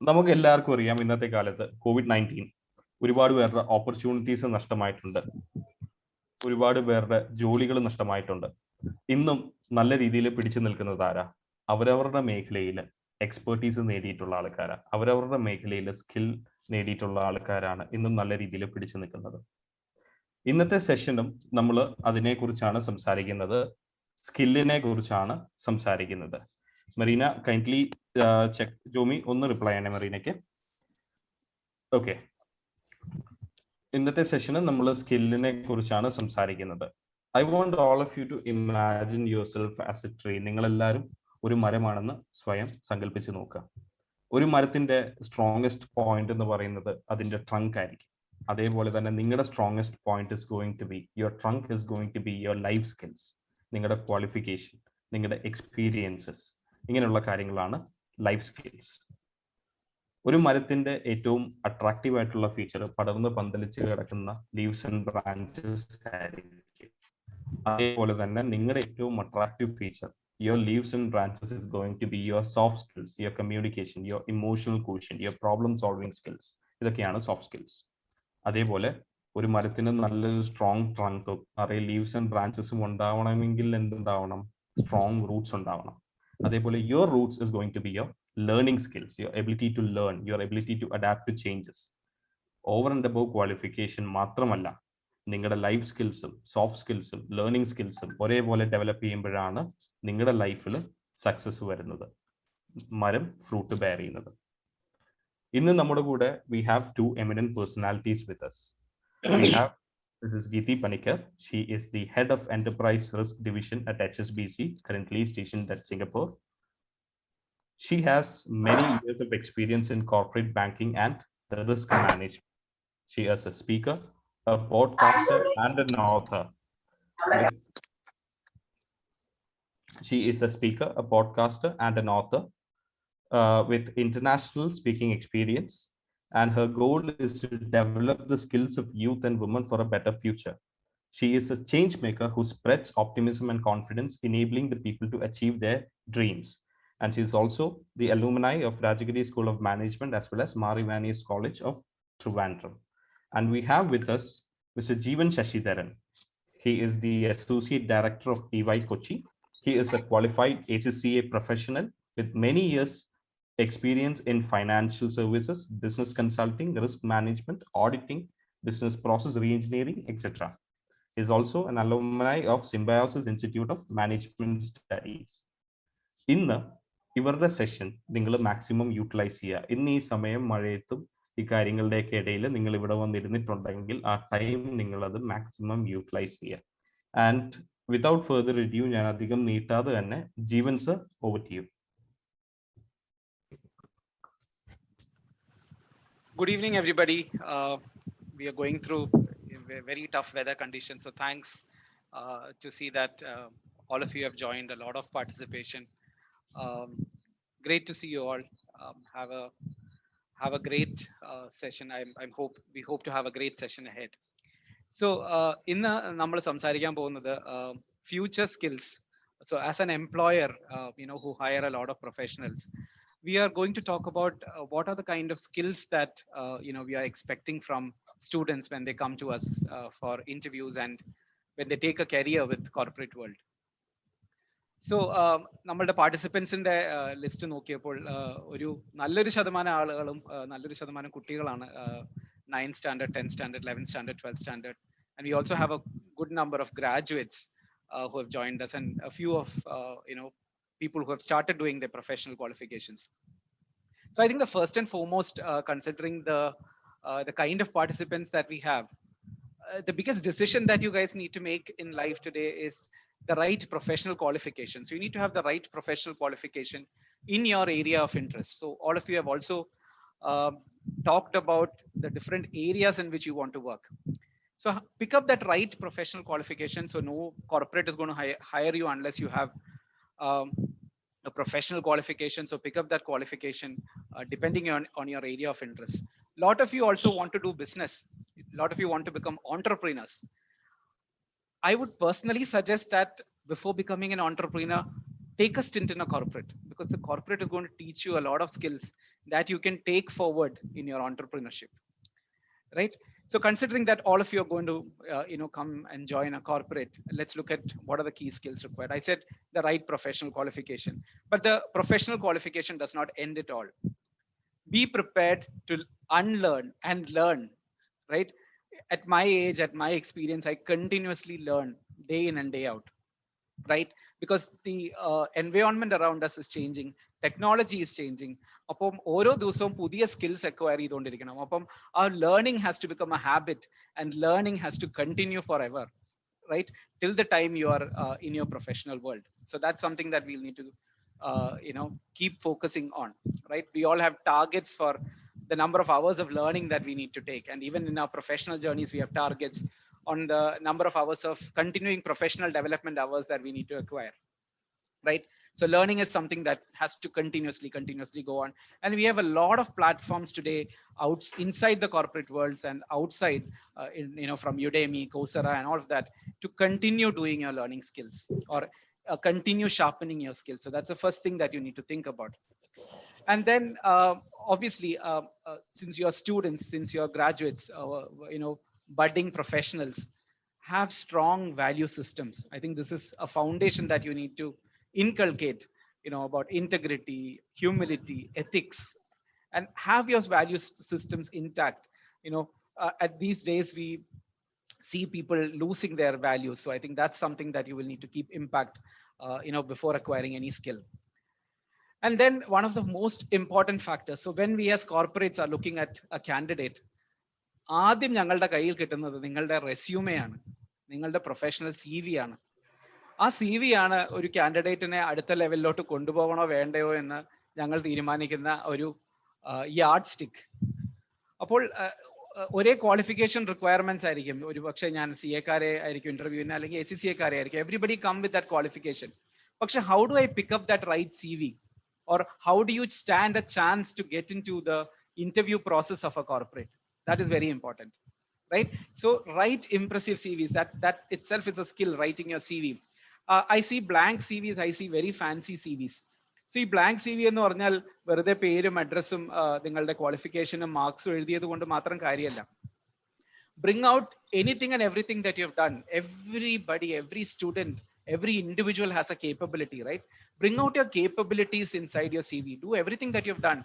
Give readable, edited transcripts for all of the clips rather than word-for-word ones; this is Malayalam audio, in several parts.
നമുക്ക് എല്ലാവർക്കും അറിയാം ഇന്നത്തെ കാലത്ത് COVID-19 ഒരുപാട് പേരുടെ ഓപ്പർച്യൂണിറ്റീസ് നഷ്ടമായിട്ടുണ്ട്, ഒരുപാട് പേരുടെ ജോലികൾ നഷ്ടമായിട്ടുണ്ട്. ഇന്നും നല്ല രീതിയിൽ പിടിച്ചു നിൽക്കുന്നത് ആരാ? അവരവരുടെ മേഖലയിൽ എക്സ്പെർട്ടീസ് നേടിയിട്ടുള്ള ആൾക്കാരാ, അവരവരുടെ മേഖലയിൽ സ്കിൽ നേടിയിട്ടുള്ള ആൾക്കാരാണ് ഇന്നും നല്ല രീതിയിൽ പിടിച്ചു നിൽക്കുന്നത്. ഇന്നത്തെ സെഷനും നമ്മൾ അതിനെക്കുറിച്ചാണ് സംസാരിക്കുന്നത്, സ്കില്ലിനെ കുറിച്ചാണ് സംസാരിക്കുന്നത്. Marina kindly check. ജോമി ഒന്ന് റിപ്ലൈ ചെയ്യണേ മറീനയ്ക്ക്. ഓക്കെ, ഇന്നത്തെ സെഷന് നമ്മൾ സ്കില്ലിനെ കുറിച്ചാണ് സംസാരിക്കുന്നത്. I want all of you to imagine yourself as a tree. നിങ്ങളെല്ലാവരും ഒരു മരമാണെന്ന് സ്വയം സങ്കല്പിച്ച് നോക്കുക. ഒരു മരത്തിന്റെ സ്ട്രോങ്സ്റ്റ് പോയിന്റ് എന്ന് പറയുന്നത് അതിന്റെ ട്രങ്ക് ആയിരിക്കും. അതേപോലെ തന്നെ നിങ്ങളുടെ strongest point is going to be your trunk, is going to be your life skills, നിങ്ങളുടെ ക്വാളിഫിക്കേഷൻ, നിങ്ങളുടെ എക്സ്പീരിയൻസസ്, ഇങ്ങനെയുള്ള കാര്യങ്ങളാണ് ലൈഫ് സ്കിൽസ്. ഒരു മരത്തിന്റെ ഏറ്റവും അട്രാക്റ്റീവ് ആയിട്ടുള്ള ഫീച്ചർ പടർന്ന് പന്തലിച്ച് കിടക്കുന്ന ലീവ്സ് ആൻഡ് ബ്രാഞ്ചസ് ആയിരിക്കും. അതേപോലെ തന്നെ നിങ്ങളുടെ ഏറ്റവും attractive feature, your leaves and branches is going to be your soft skills, your communication, your emotional quotient, your problem solving skills. ഇതൊക്കെയാണ് സോഫ്റ്റ് സ്കിൽസ്. അതേപോലെ ഒരു മരത്തിന് നല്ലൊരു സ്ട്രോങ് ട്രങ്കും നിറയെ ലീവ്സ് ആൻഡ് ബ്രാഞ്ചസും ഉണ്ടാവണമെങ്കിൽ എന്തുണ്ടാവണം? സ്ട്രോങ് റൂട്ട്സ് ഉണ്ടാവണം. അതേപോലെ your roots is going to be your learning skills, your ability to learn, your ability to adapt to changes. Over and above qualification മാത്രമല്ല, നിങ്ങളുടെ ലൈഫ് സ്കിൽസും സോഫ്റ്റ് സ്കിൽസും ലേണിംഗ് സ്കിൽസും ഒരേപോലെ ഡെവലപ്പ് ചെയ്യുമ്പോഴാണ് നിങ്ങളുടെ ലൈഫിൽ സക്സസ് വരുന്നത്, മരം ഫ്രൂട്ട് ബെയർ ചെയ്യുന്നത്. ഇന്ന് നമ്മുടെ കൂടെ we have two eminent personalities with us. We have Mrs. Geeti Panikar. She is the head of Enterprise Risk Division at HSBC, currently stationed at Singapore. She has many years of experience in corporate banking and risk management. She is a speaker, a podcaster, and an author. She is a speaker, a podcaster, and an author with international speaking experience. And her goal is to develop the skills of youth and women for a better future. She is a change maker who spreads optimism and confidence, enabling the people to achieve their dreams. And she is also the alumni of Rajagiri School of Management as well as Marivanius College of Trivandrum. And we have with us Mr. Jeevan Shashidharan. He is the Associate Director of EY Kochi. He is a qualified ACCA professional with many years experience in financial services, business consulting, risk management, auditing, business process reengineering, etc. He is also an alumni of Symbiosis Institute of Management Studies. ഇന്ന് ഇവരുടെ സെഷൻ നിങ്ങൾ മാക്സിമം യൂട്ടിലൈസ് ചെയ്യുക. ഇന്ന് ഈ സമയം മഴയത്തും ഈ കാര്യങ്ങളുടെയൊക്കെ ഇടയിൽ നിങ്ങൾ ഇവിടെ വന്നിരുന്നിട്ടുണ്ടെങ്കിൽ ആ ടൈം നിങ്ങളത് മാക്സിമം യൂട്ടിലൈസ് ചെയ്യുക. ആൻഡ് വിതൗട്ട് ഫെർദർ റിഡ്യൂ, ഞാൻ അധികം നീട്ടാതെ തന്നെ Jeevan sir, over to you. Good evening, everybody. We are going through very tough weather conditions, so thanks to see that all of you have joined, a lot of participation. Great to see you all. Have a great session. We hope to have a great session ahead. So inna nammal samsarikan povunnathu future skills. So as an employer, who hire a lot of professionals, we are going to talk about what are the kind of skills that we are expecting from students when they come to us for interviews and when they take a career with corporate world. So നമ്മളുടെ പാർട്ടിസിപ്പൻസിന്റെ ലിസ്റ്റ് നോക്കിയപ്പോൾ ഒരു നല്ലൊരു ശതമാനം ആളുകളും നല്ലൊരു ശതമാനം കുട്ടികളാണ് 9th standard, 10th standard, 11th standard, 12th standard, and we also have a good number of graduates who have joined us, and a few of people who have started doing their professional qualifications. So I think the first and foremost, considering the kind of participants that we have, the biggest decision that you guys need to make in life today is the right professional qualification. So you need to have the right professional qualification in your area of interest. So all of you have also talked about the different areas in which you want to work. So pick up that right professional qualification. So no corporate is going to hire you unless you have a professional qualification. So pick up that qualification depending on your area of interest. A lot of you also want to do business. A lot of you want to become entrepreneurs. I would personally suggest that before becoming an entrepreneur, take a stint in a corporate, because the corporate is going to teach you a lot of skills that you can take forward in your entrepreneurship, right? So considering that all of you are going to come and join a corporate, let's look at what are the key skills required. I said the right professional qualification, but the professional qualification does not end it all. Be prepared to unlearn and learn, right? At my age, at my experience, I continuously learn day in and day out, right? Because the environment around us is changing, technology is changing. അപ്പം ഓരോ ദിവസവും പുതിയ സ്കിൽസ് അക്വയർ ചെയ്തുകൊണ്ടിരിക്കണം. അപ്പം ആ learning has to become a habit, and learning has to continue forever, right, till the time you are in your professional world. So that's something that we'll need to keep focusing on, right? We all have targets for the number of hours of learning that we need to take, and even in our professional journeys we have targets on the number of hours of continuing professional development hours that we need to acquire, right? So learning is something that has to continuously go on, and we have a lot of platforms today out inside the corporate worlds and outside, from Udemy, Coursera, and all of that, to continue doing your learning skills, or continue sharpening your skills. So that's the first thing that you need to think about. And then obviously, since you're students, since you're graduates, budding professionals, have strong value systems. I think this is a foundation that you need to inculcate, about integrity, humility, ethics, and have your value systems intact. At these days we see people losing their values, so I think that's something that you will need to keep impact, before acquiring any skill. And then one of the most important factors, so when we as corporates are looking at a candidate, ആദ്യം ഞങ്ങളുടെ കയ്യിൽ കിട്ടുന്നത് നിങ്ങളുടെ റെസ്യൂമെയാണ്, നിങ്ങളുടെ പ്രൊഫഷണൽ CV ആണ്. ആ CV ആണ് ഒരു കാൻഡിഡേറ്റിനെ അടുത്ത ലെവലിലോട്ട് കൊണ്ടുപോകണോ വേണ്ടയോ എന്ന് ഞങ്ങൾ തീരുമാനിക്കുന്ന ഒരു യാർഡ് സ്റ്റിക്ക്. അപ്പോൾ ഒരേ ക്വാളിഫിക്കേഷൻ റിക്വയർമെന്റ്സ് ആയിരിക്കും. ഒരു പക്ഷേ ഞാൻ CA ആയിരിക്കും ഇന്റർവ്യൂവിന്, അല്ലെങ്കിൽ ACCA ആയിരിക്കും. Everybody come with that qualification. പക്ഷെ how do I pick up that right CV, or how do you stand a chance to get into the interview process of a corporate? That is very important, right? So write impressive CVs. That itself is a skill, writing your CV. I see blank CVs, I see very fancy CVs. So ഈ ബ്ലാങ്ക് CV എന്ന് പറഞ്ഞാൽ വെറുതെ പേരും അഡ്രസ്സും നിങ്ങളുടെ ക്വാളിഫിക്കേഷനും മാർക്സും എഴുതിയത് കൊണ്ട് മാത്രം കാര്യമല്ല. Bring out anything and everything that you have done. Everybody, every student, every individual has a capability, right? Bring out your capabilities inside your CV. Do everything that you've done.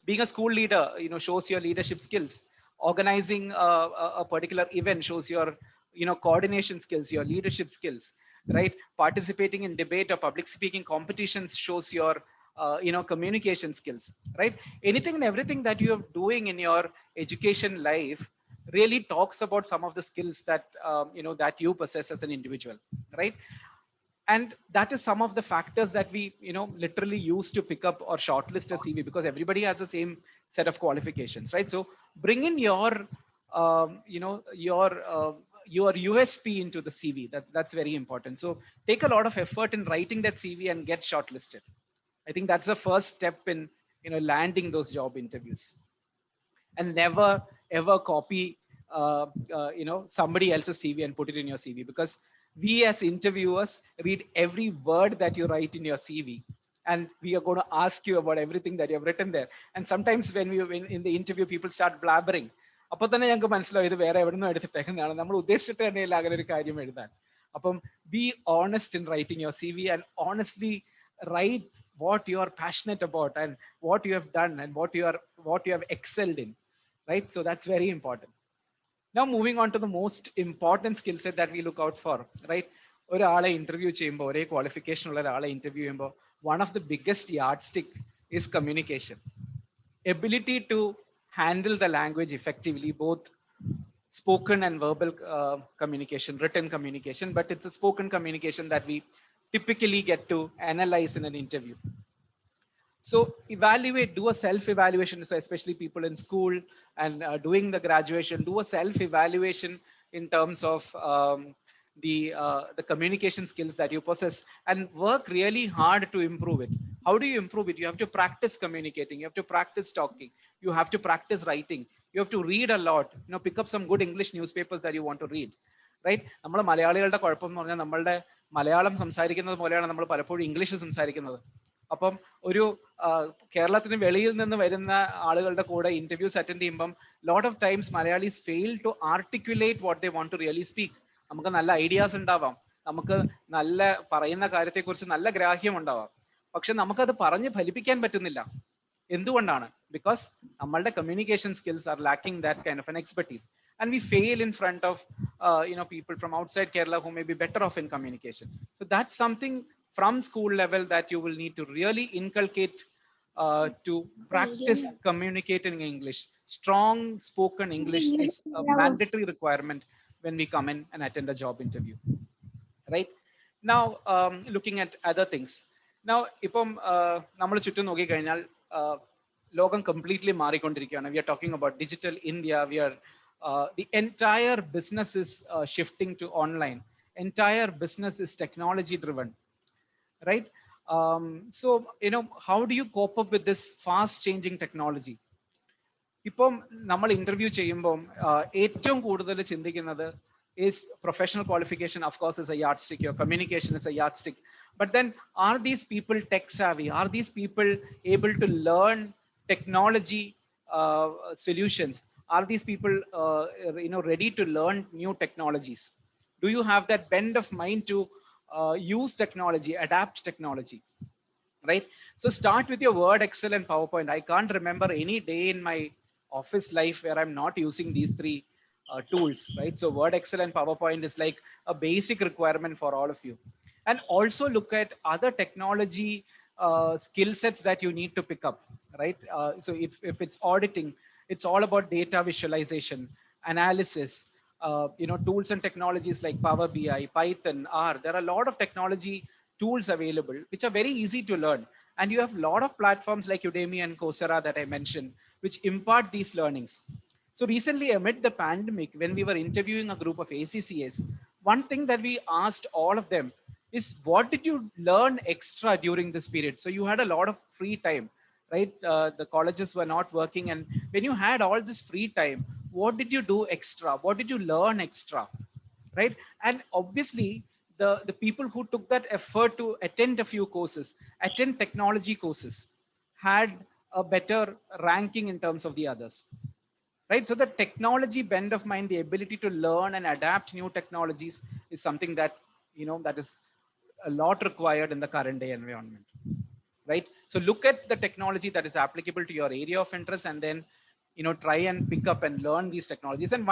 Being a school leader, shows your leadership skills. Organizing a particular event shows your, coordination skills, your leadership skills, right? Participating in debate or public speaking competitions shows your, communication skills, right? Anything and everything that you are doing in your education life really talks about some of the skills that, that you possess as an individual, right? And that is some of the factors that we, literally use to pick up or shortlist a CV, because everybody has the same set of qualifications, right? So bring in your, your USP into the CV. That's very important. So take a lot of effort in writing that CV and get shortlisted. I think that's the first step in, landing those job interviews. And never ever copy, somebody else's CV and put it in your CV, because we as interviewers read every word that you write in your CV, and we are going to ask you about everything that you have written there. And sometimes when in the interview people start blabbering, അപ്പോൾ തന്നെ ഞങ്ങൾക്ക് മനസ്സിലാവും ഇത് വേറെ എവിടെ നിന്നും എടുത്തിട്ടേക്കുന്നതാണ്, നമ്മൾ ഉദ്ദേശിച്ചിട്ട് തന്നെയല്ല അങ്ങനെ ഒരു കാര്യം എഴുതാൻ. അപ്പം be honest in writing your CV, and honestly write what you are passionate about and what you have done and what you have excelled in, right? So that's very important. Now moving on to the most important skill set that we look out for, right? ഒരാളെ ഇന്റർവ്യൂ ചെയ്യുമ്പോൾ, ഒരേ ക്വാളിഫിക്കേഷൻ ഉള്ള ഒരാളെ ഇന്റർവ്യൂ ചെയ്യുമ്പോൾ, one of the biggest yardstick is communication. Ability to handle the language effectively, both spoken and verbal communication, written communication, but it's a spoken communication that we typically get to analyze in an interview. So evaluate, do a self-evaluation. So especially people in school and doing the graduation, do a self-evaluation in terms of the communication skills that you possess, and work really hard to improve it. How do you improve it? You have to practice communicating. You have to practice talking. You have to practice writing. You have to read a lot. Pick up some good English newspapers that you want to read, right? നമ്മുടെ മലയാളികളുടെ കുഴപ്പം എന്ന് പറഞ്ഞാൽ നമ്മളുടെ മലയാളം സംസാരിക്കുന്നത് പോലെയാണ് നമ്മൾ പലപ്പോഴും ഇംഗ്ലീഷ് സംസാരിക്കുന്നത്. അപ്പം ഒരു കേരളത്തിന് വെളിയിൽ നിന്ന് വരുന്ന ആളുകളുടെ കൂടെ ഇന്റർവ്യൂസ് അറ്റൻഡ് ചെയ്യുമ്പം lot of times Malayalees fail to articulate what they want to really speak. നമുക്ക് നല്ല ഐഡിയാസ് ഉണ്ടാവാം, നമുക്ക് നല്ല പറയുന്ന കാര്യത്തെക്കുറിച്ച് നല്ല ഗ്രാഹ്യം ഉണ്ടാവാം, പക്ഷെ നമുക്കത് പറഞ്ഞ് ഫലിപ്പിക്കാൻ പറ്റുന്നില്ല. എന്തുകൊണ്ടാണ്? ബിക്കോസ് നമ്മളുടെ communication skills are lacking that kind of an expertise, and we fail in front of people from outside Kerala who may be better off in communication. So that's something from school level that you will need to really inculcate to practice communicating in English. Strong spoken English is a mandatory requirement when we come in and attend a job interview. Right now, looking at other things. Now, ഇപ്പം നമ്മൾ ചുറ്റും നോക്കിക്കഴിഞ്ഞാൽ ലോകം കംപ്ലീറ്റ്ലി മാറിക്കൊണ്ടിരിക്കുകയാണ്. We are talking about digital India. We are the entire business is shifting to online. Entire business is technology driven, right? So, how do you cope up with this fast changing technology? ഇപ്പം നമ്മൾ ഇന്റർവ്യൂ ചെയ്യുമ്പോൾ ഏറ്റവും കൂടുതൽ ചിന്തിക്കുന്നത് is professional qualification, of course, is a yardstick. Your communication is a yardstick. But then, are these people tech savvy? Are these people able to learn technology solutions? Are these people ready to learn new technologies? Do you have that bend of mind to use technology, adapt technology? Right? So start with your Word, Excel, and PowerPoint. I can't remember any day in my office life where I'm not using these three tools, right? So Word, Excel, and PowerPoint is like a basic requirement for all of you. And also look at other technology skill sets that you need to pick up, right? So if it's auditing, it's all about data visualization, analysis, tools and technologies like Power BI, Python, R. There are a lot of technology tools available which are very easy to learn. And you have a lot of platforms like Udemy and Coursera that I mentioned, which impart these learnings. So recently, amid the pandemic, when we were interviewing a group of ACCAs, one thing that we asked all of them is, what did you learn extra during this period? So you had a lot of free time, right? The colleges were not working. And when you had all this free time, what did you do extra? What did you learn extra? Right? And obviously, the people who took that effort to attend a few courses, attend technology courses, had a better ranking in terms of the others. Right? So the technology bend of mind, the ability to learn and adapt new technologies, is something that that is a lot required in the current day environment. Right? So look at the technology that is applicable to your area of interest, and then try and pick up and learn these technologies. And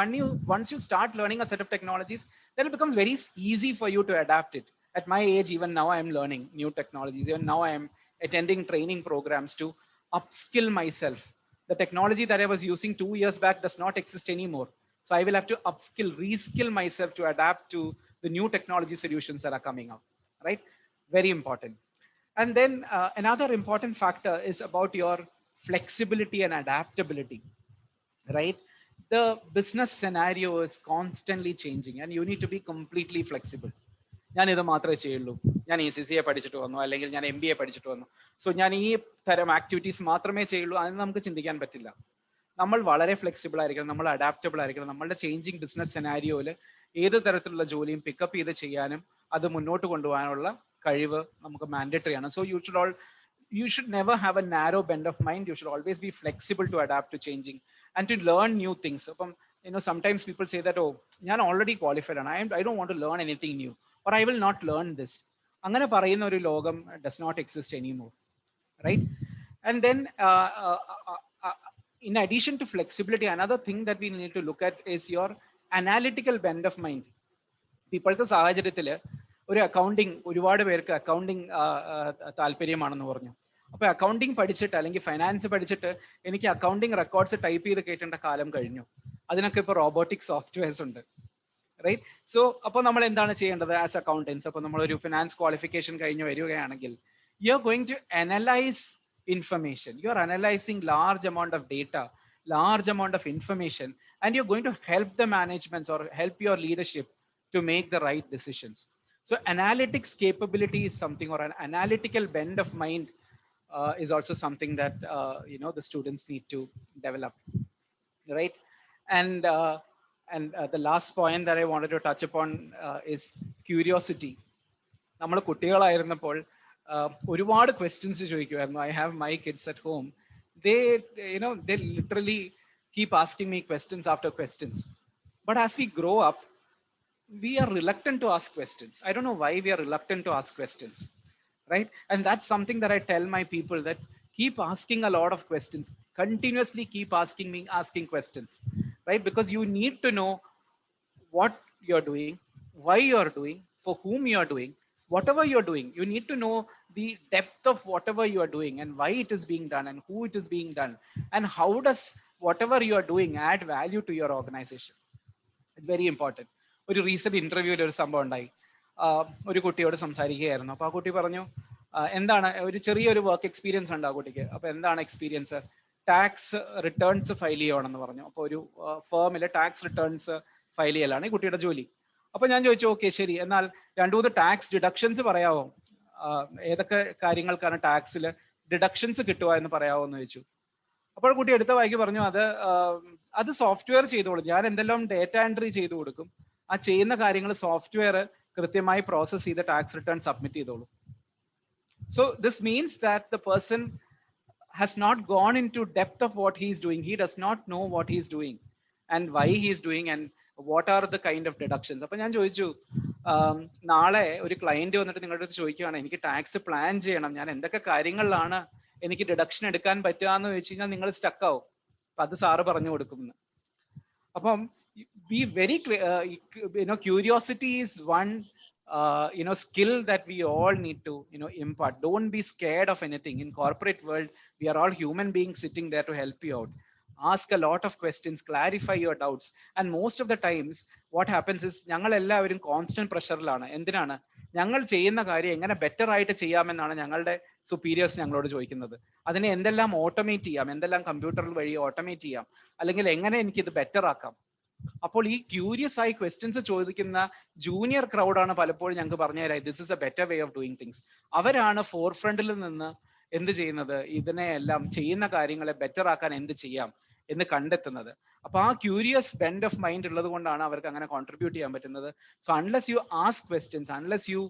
once you start learning a set of technologies, then it becomes very easy for you to adapt it. At my age, even now, I am learning new technologies. Even now, I am attending training programs to upskill myself. The technology that I was using 2 years back does not exist anymore. So I will have to upskill, reskill myself to adapt to the new technology solutions that are coming out. Right? Very important. And then another important factor is about your flexibility and adaptability. Right? The business scenario is constantly changing, and you need to be completely flexible. ഞാൻ ഇത് മാത്രമേ ചെയ്യുള്ളൂ, ഞാൻ ACCA പഠിച്ചിട്ട് വന്നു, അല്ലെങ്കിൽ ഞാൻ MBA പഠിച്ചിട്ട് വന്നു, സോ ഞാൻ ഈ തരം ആക്ടിവിറ്റീസ് മാത്രമേ ചെയ്യുള്ളൂ, അതിന് നമുക്ക് ചിന്തിക്കാൻ പറ്റില്ല. നമ്മൾ വളരെ ഫ്ലെക്സിബിൾ ആയിരിക്കണം, നമ്മൾ അഡാപ്റ്റബിൾ ആയിരിക്കണം. നമ്മളുടെ ചേഞ്ചിങ് ബിസിനസ് സെനാരിയോയിൽ ഏത് തരത്തിലുള്ള ജോലിയും പിക്കപ്പ് ചെയ്ത് ചെയ്യാനും അത് മുന്നോട്ട് കൊണ്ടുപോകാനുള്ള കഴിവ് നമുക്ക് മാൻഡേറ്ററി ആണ്. So you should never have a narrow bend of mind. You should always be flexible to adapt to changing and to learn new things. So, sometimes people say that, oh, I'm already qualified and I don't want to learn anything new, or I will not learn this. Angane parayunna oru logam does not exist anymore, right? And then in addition to flexibility, another thing that we need to look at is your analytical bend of mind. ഇപ്പോഴത്തെ സാഹചര്യത്തിൽ ഒരു അക്കൗണ്ടിങ്, ഒരുപാട് പേർക്ക് അക്കൗണ്ടിങ് താല്പര്യമാണെന്ന് പറഞ്ഞു. അപ്പൊ അക്കൗണ്ടിങ് പഠിച്ചിട്ട് അല്ലെങ്കിൽ ഫൈനാൻസ് പഠിച്ചിട്ട് എനിക്ക് അക്കൗണ്ടിങ് റെക്കോർഡ്സ് ടൈപ്പ് ചെയ്ത് കേട്ടേണ്ട കാലം കഴിഞ്ഞു. അതിനൊക്കെ ഇപ്പൊ റോബോട്ടിക് സോഫ്റ്റ്വെയർസ് ഉണ്ട്. റൈറ്റ്? സോ അപ്പൊ നമ്മൾ എന്താണ് ചെയ്യേണ്ടത് ആസ് അക്കൗണ്ടൻസ്? അപ്പൊ നമ്മളൊരു ഫിനാൻസ് ക്വാളിഫിക്കേഷൻ കഴിഞ്ഞ് വരികയാണെങ്കിൽ, you are going to analyse information. You are analyzing large amount of data, large amount of information, and you're going to help the managements or help your leadership to make the right decisions. So analytics capability is something, or an analytical bend of mind is also something that the students need to develop, right? And the last point that I wanted to touch upon is curiosity, നമ്മൾ കുട്ടികളായിരുന്നപ്പോൾ ഒരുപാട് ക്വസ്റ്റ്യൻസ് ചോദിക്കുമായിരുന്നു. I have my kids at home. They literally keep asking me questions after questions. But as we grow up, we are reluctant to ask questions. I don't know why we are reluctant to ask questions, right? And that's something that I tell my people, that keep asking a lot of questions, continuously keep asking questions, right? Because you need to know what you're doing, why you're doing, for whom you're doing, whatever you're doing. You need to know the depth of whatever you are doing and why it is being done and who it is being done, and how does whatever you are doing add value to your organization. It's very important. ഒരു റീസെന്റ് ഇന്റർവ്യൂവിൽ ഒരു സംഭവം ഉണ്ടായി. ഒരു കുട്ടിയോട് സംസാരിക്കുകയായിരുന്നു. അപ്പൊ ആ കുട്ടി പറഞ്ഞു, എന്താണ് ഒരു ചെറിയൊരു വർക്ക് എക്സ്പീരിയൻസ് ഉണ്ട് ആ കുട്ടിക്ക്. അപ്പൊ എന്താണ് എക്സ്പീരിയൻസ്? ടാക്സ് റിട്ടേൺസ് ഫയൽ ചെയ്യണമെന്ന് പറഞ്ഞു. അപ്പൊ ഒരു ഫേമിലെ ടാക്സ് റിട്ടേൺസ് ഫയൽ ചെയ്യലാണ് ഈ കുട്ടിയുടെ ജോലി. അപ്പൊ ഞാൻ ചോദിച്ചു, ഓക്കെ ശരി, എന്നാൽ 2-3 ടാക്സ് ഡിഡക്ഷൻസ് പറയാവോ? ഏതൊക്കെ കാര്യങ്ങൾക്കാണ് ടാക്സിൽ ഡിഡക്ഷൻസ് കിട്ടുക എന്ന് പറയാവോ എന്ന് ചോദിച്ചു. അപ്പോൾ കുട്ടി എടുത്ത വായിക്ക് പറഞ്ഞു, അത് സോഫ്റ്റ്വെയർ ചെയ്തോളും, ഞാൻ എന്തെല്ലാം ഡേറ്റ എൻട്രി ചെയ്തു കൊടുക്കും, ആ ചെയ്യുന്ന കാര്യങ്ങൾ സോഫ്റ്റ്വെയർ കൃത്യമായി പ്രോസസ് ചെയ്ത് ടാക്സ് റിട്ടേൺ സബ്മിറ്റ് ചെയ്തോളും. So this means that the person has not gone into depth of what he is doing. He does not know what he is doing and why he is doing and what are the kind of deductions. അപ്പൊ ഞാൻ ചോദിച്ചു, നാളെ ഒരു ക്ലയന്റ് വന്നിട്ട് നിങ്ങളുടെ അടുത്ത് ചോദിക്കുകയാണ്, എനിക്ക് ടാക്സ് പ്ലാൻ ചെയ്യണം, ഞാൻ എന്തൊക്കെ കാര്യങ്ങളിലാണ് എനിക്ക് ഡിഡക്ഷൻ എടുക്കാൻ പറ്റുക എന്ന് ചോദിച്ചു കഴിഞ്ഞാൽ നിങ്ങൾ സ്റ്റക്ക് ആവും. അപ്പൊ അത് സാറ് പറഞ്ഞു കൊടുക്കുമെന്ന്. അപ്പം be very curiosity is one skill that we all need to impart. Don't be scared of anything. In corporate world, we are all human beings sitting there to help you out. Ask a lot of questions, clarify your doubts, and most of the times what happens is ഞങ്ങൾ എല്ലാവരും കോൺസ്റ്റന്റ് പ്രഷറിലാണ്. എന്തിനാണ്? ഞങ്ങൾ ചെയ്യുന്ന കാര്യം എങ്ങനെ ബെറ്റർ ആയിട്ട് ചെയ്യാമെന്നാണ് ഞങ്ങളുടെ സുപ്പീരിയേഴ്സ് ഞങ്ങളോട് ചോദിക്കുന്നത്. അതിനെ എന്തെല്ലാം ഓട്ടോമേറ്റ് ചെയ്യാം, എന്തെല്ലാം കമ്പ്യൂട്ടർ വഴി ഓട്ടോമേറ്റ് ചെയ്യാം, അല്ലെങ്കിൽ എങ്ങനെ എനിക്കിത് ബെറ്റർ ആക്കാം. അപ്പോൾ ഈ ക്യൂരിയസ് ആയി ക്വസ്റ്റ്യൻസ് ചോദിക്കുന്ന ജൂനിയർ ക്രൗഡാണ് പലപ്പോഴും ഞങ്ങൾക്ക് പറഞ്ഞു തരാം, this is A better way of doing things. അവരാണ് ഫോർ ഫ്രണ്ടിൽ നിന്ന് എന്ത് ചെയ്യുന്നത്, ഇതിനെ എല്ലാം ചെയ്യുന്ന കാര്യങ്ങളെ ബെറ്റർ ആക്കാൻ എന്ത് ചെയ്യാം എന്ന് കണ്ടെത്തുന്നത്. അപ്പൊ ആ ക്യൂരിയസ് ബെൻഡ് ഓഫ് മൈൻഡ് ഉള്ളത് കൊണ്ടാണ് അവർക്ക് അങ്ങനെ കോൺട്രിബ്യൂട്ട് ചെയ്യാൻ പറ്റുന്നത്. So unless you ask questions, unless you